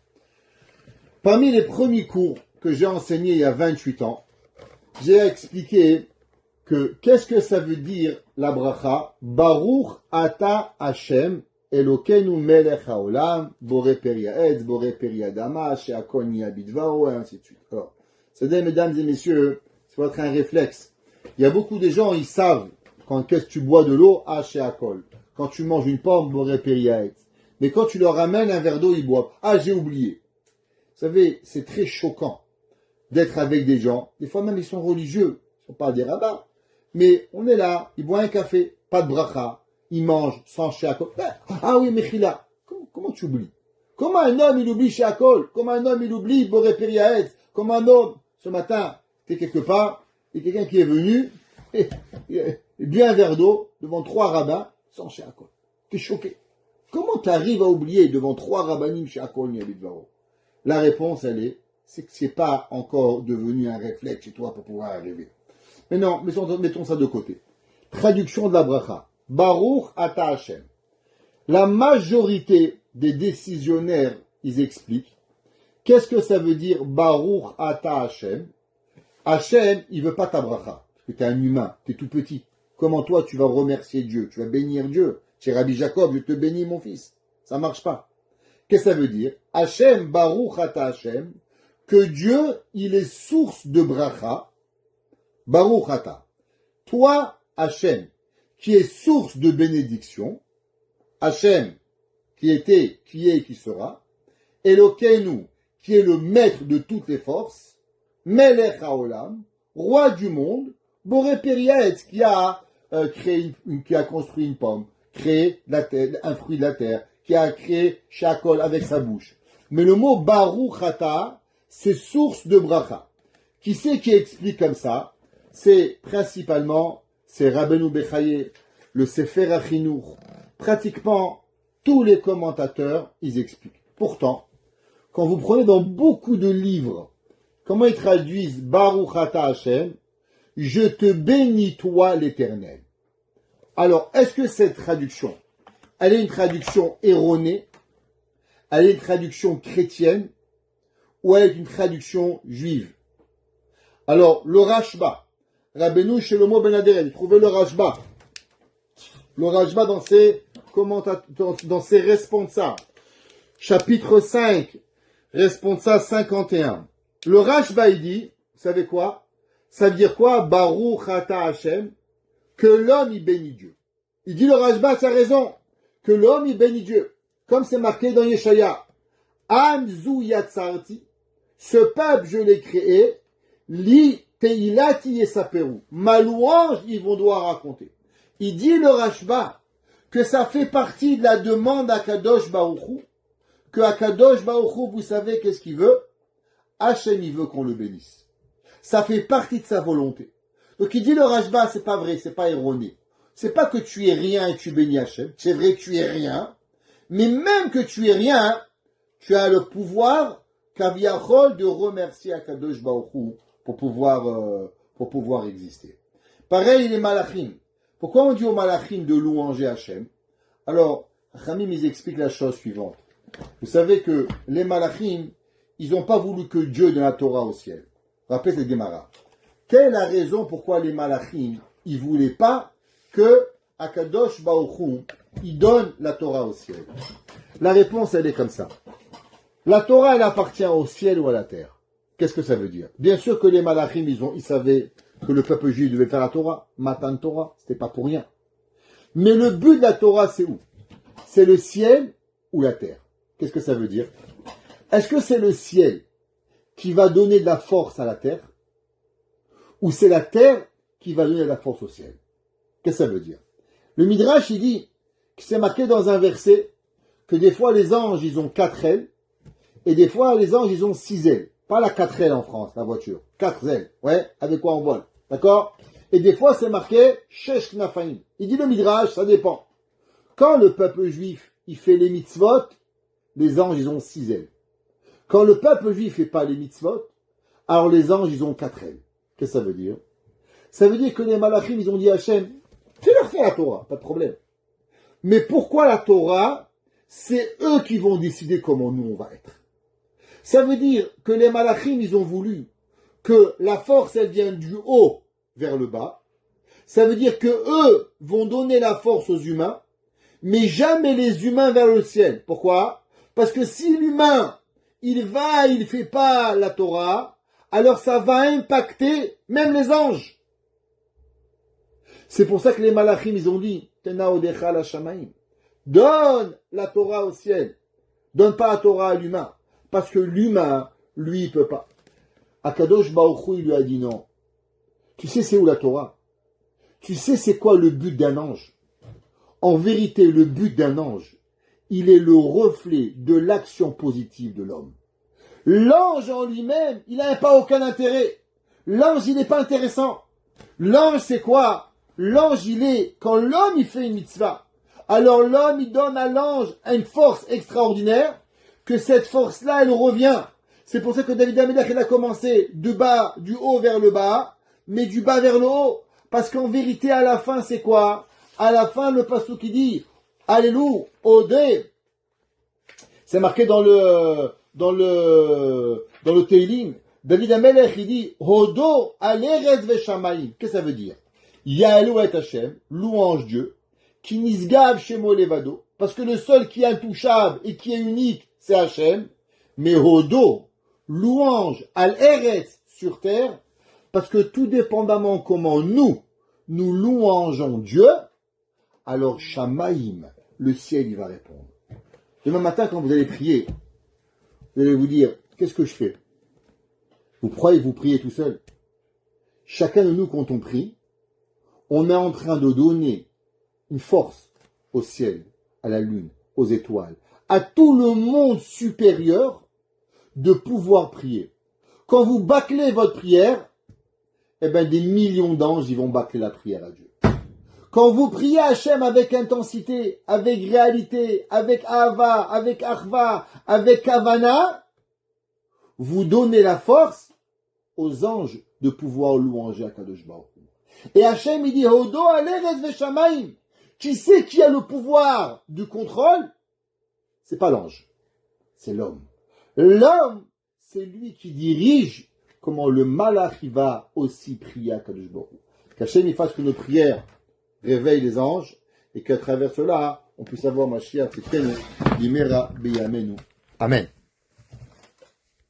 Parmi les premiers cours que j'ai enseignés il y a 28 ans, j'ai expliqué que qu'est-ce que ça veut dire la bracha? Baruch ata Hachem Elokeinu melech haolam boré periaetz, boré periadama, she'akol niya bidvaro, et ainsi de suite. Alors, c'est-à-dire, mesdames et messieurs, ça va être un réflexe. Il y a beaucoup de gens, ils savent, quand qu'est-ce que tu bois de l'eau, chez Akol. Quand tu manges une pomme, boré periaet. Mais quand tu leur ramènes un verre d'eau, ils boivent. J'ai oublié. Vous savez, c'est très choquant d'être avec des gens. Des fois même, ils sont religieux. Ils ne sont pas des rabbins. Mais on est là, ils boivent un café, pas de bracha. Ils mangent sans chez Akol. Oui, Mechila. Comment tu oublies? Comment un homme, il oublie chez Akol? Comment un homme, il oublie boré periaet? Comment un homme, ce matin, tu es quelque part, il y a quelqu'un qui est venu, et bu un verre d'eau devant 3 rabbins, sans chez Akol. Tu es choqué. Comment tu arrives à oublier devant 3 rabbinim chez Akol, Niabidvaro? La réponse, c'est que c'est pas encore devenu un réflexe chez toi pour pouvoir arriver. Mais non, mettons ça de côté. Traduction de la bracha. Baruch ata Hashem. La majorité des décisionnaires, ils expliquent. Qu'est-ce que ça veut dire Baruch ata Hashem? Hashem, il veut pas ta bracha. Parce que tu es un humain, tu es tout petit. Comment toi, tu vas remercier Dieu? Tu vas bénir Dieu. Chez Rabbi Jacob, je te bénis, mon fils. Ça marche pas. Qu'est-ce que ça veut dire? Hashem, Baruch ata Hashem, que Dieu, il est source de bracha. Baruch ata. Toi, Hashem, qui est source de bénédiction. Hashem, qui était, qui est et qui sera. Elokeinu, qui est le maître de toutes les forces. Melech haolam, roi du monde. Boré periaet, qui a qui a construit une pomme, créé la terre, un fruit de la terre, qui a créé Shakol avec sa bouche. Mais le mot Baruch ata, c'est source de bracha. Qui c'est qui explique comme ça? C'est principalement, c'est Rabbeinu Bechaye, le Sefer HaChinuch. Pratiquement tous les commentateurs, ils expliquent. Pourtant, quand vous prenez dans beaucoup de livres, comment ils traduisent Baruch ata Hashem? Je te bénis toi l'Éternel. Alors, est-ce que cette traduction, elle est une traduction erronée, elle est une traduction chrétienne, ou elle est une traduction juive? Alors, le Rashba, Rabbeinu Shlomo ben Aderet, trouvez le Rashba. Le Rashba dans ses responsables. Chapitre 5, responsable 51. Le Rashba, il dit, vous savez quoi? Ça veut dire quoi? Baruch ata Hashem, que l'homme y bénit Dieu. Il dit le Rashba, c'est raison, que l'homme y bénit Dieu. Comme c'est marqué dans Yeshaya. Amzu yatsarti, ce peuple je l'ai créé, li teilati yesaperu. Ma louange, ils vont devoir raconter. Il dit le Rashba, que ça fait partie de la demande à Kadosh Baruch Hu, que à Kadosh Baruch Hu, vous savez qu'est-ce qu'il veut? Hachem, il veut qu'on le bénisse. Ça fait partie de sa volonté. Donc il dit le Rashba, c'est pas vrai, c'est pas erroné. C'est pas que tu es rien et tu bénis Hachem. C'est vrai que tu es rien. Mais même que tu es rien, tu as le pouvoir, kaviachol, de remercier Akadosh Baruch Hu pour pouvoir exister. Pareil, les malachim. Pourquoi on dit aux malachim de louanger Hachem? Alors, Khamim, ils expliquent la chose suivante. Vous savez que les malachim, ils n'ont pas voulu que Dieu donne la Torah au ciel. Rappelez cette Gemara. Quelle est la raison pourquoi les malachim, ils voulaient pas que Akadosh Baruch Hu, il donne la Torah au ciel? La réponse, elle est comme ça. La Torah, elle appartient au ciel ou à la terre. Qu'est-ce que ça veut dire? Bien sûr que les malachim, ils savaient que le peuple juif devait faire la Torah. Matan Torah, c'était pas pour rien. Mais le but de la Torah, c'est où? C'est le ciel ou la terre? Qu'est-ce que ça veut dire? Est-ce que c'est le ciel qui va donner de la force à la terre? Ou c'est la terre qui va donner de la force au ciel? Qu'est-ce que ça veut dire? Le Midrash, il dit que c'est marqué dans un verset que des fois les anges, ils ont 4 ailes, et des fois les anges, ils ont 6 ailes. Pas la 4 ailes en France, la voiture. 4 ailes. Ouais, avec quoi on vole. D'accord? Et des fois, c'est marqué Shesh Knafaim. Il dit le Midrash, ça dépend. Quand le peuple juif, il fait les mitzvot, les anges, ils ont 6 ailes. Quand le peuple juif fait pas les mitzvot, alors les anges, ils ont 4 ailes. Qu'est-ce que ça veut dire? Ça veut dire que les malachim, ils ont dit à Hachem, tu leur fais la Torah, pas de problème. Mais pourquoi la Torah? C'est eux qui vont décider comment nous on va être. Ça veut dire que les malachim, ils ont voulu que la force, elle vienne du haut vers le bas. Ça veut dire que eux vont donner la force aux humains, mais jamais les humains vers le ciel. Pourquoi? Parce que si l'humain, il fait pas la Torah, alors ça va impacter même les anges. C'est pour ça que les malachim, ils ont dit, Tena odecha la shamaim. Donne la Torah au ciel. Donne pas la Torah à l'humain. Parce que l'humain, lui, il peut pas. Akadosh Baruch Hu, il lui a dit non. Tu sais c'est où la Torah? Tu sais c'est quoi le but d'un ange? En vérité, le but d'un ange, il est le reflet de l'action positive de l'homme. L'ange en lui-même, il n'a pas aucun intérêt. L'ange, il n'est pas intéressant. L'ange, c'est quoi? L'ange, il est, quand l'homme, il fait une mitzvah, alors l'homme, il donne à l'ange une force extraordinaire, que cette force-là, elle revient. C'est pour ça que David Amelech, il a commencé du haut vers le bas, mais du bas vers le haut. Parce qu'en vérité, à la fin, c'est quoi? À la fin, le pasuk qui dit, Alléluia, Odé. C'est marqué dans le Teilim. David Amelech, il dit, Hodo aleret veshamayim. Qu'est-ce que ça veut dire? Ya'alou et Hashem, louange Dieu, qui nisgav shemo levado, parce que le seul qui est intouchable et qui est unique, c'est Hashem. Mais Hodo, louange al eretz sur terre, parce que tout dépendamment comment nous louangeons Dieu, alors Shamaïm, le ciel, il va répondre. Demain matin, quand vous allez prier, vous allez vous dire, qu'est-ce que je fais? Vous croyez que vous priez tout seul? Chacun de nous, quand on prie, on est en train de donner une force au ciel, à la lune, aux étoiles, à tout le monde supérieur de pouvoir prier. Quand vous bâclez votre prière, eh bien des millions d'anges, ils vont bâcler la prière à Dieu. Quand vous priez Hachem avec intensité, avec réalité, avec Ahava, avec Achva, avec Kavana, vous donnez la force aux anges de pouvoir louanger Akadosh Baruch Hu. Et Hachem, il dit, Hodo aleret veshamayim. Qui c'est qui a le pouvoir du contrôle? C'est pas l'ange, c'est l'homme. L'homme, c'est lui qui dirige comment le malach il va aussi prier à Kadosh Baruch Hu. Qu'Hachem il fasse que nos prières réveillent les anges et qu'à travers cela, on puisse avoir Mashiach Tzidkenu, Yimera B'Yamenu. Amen.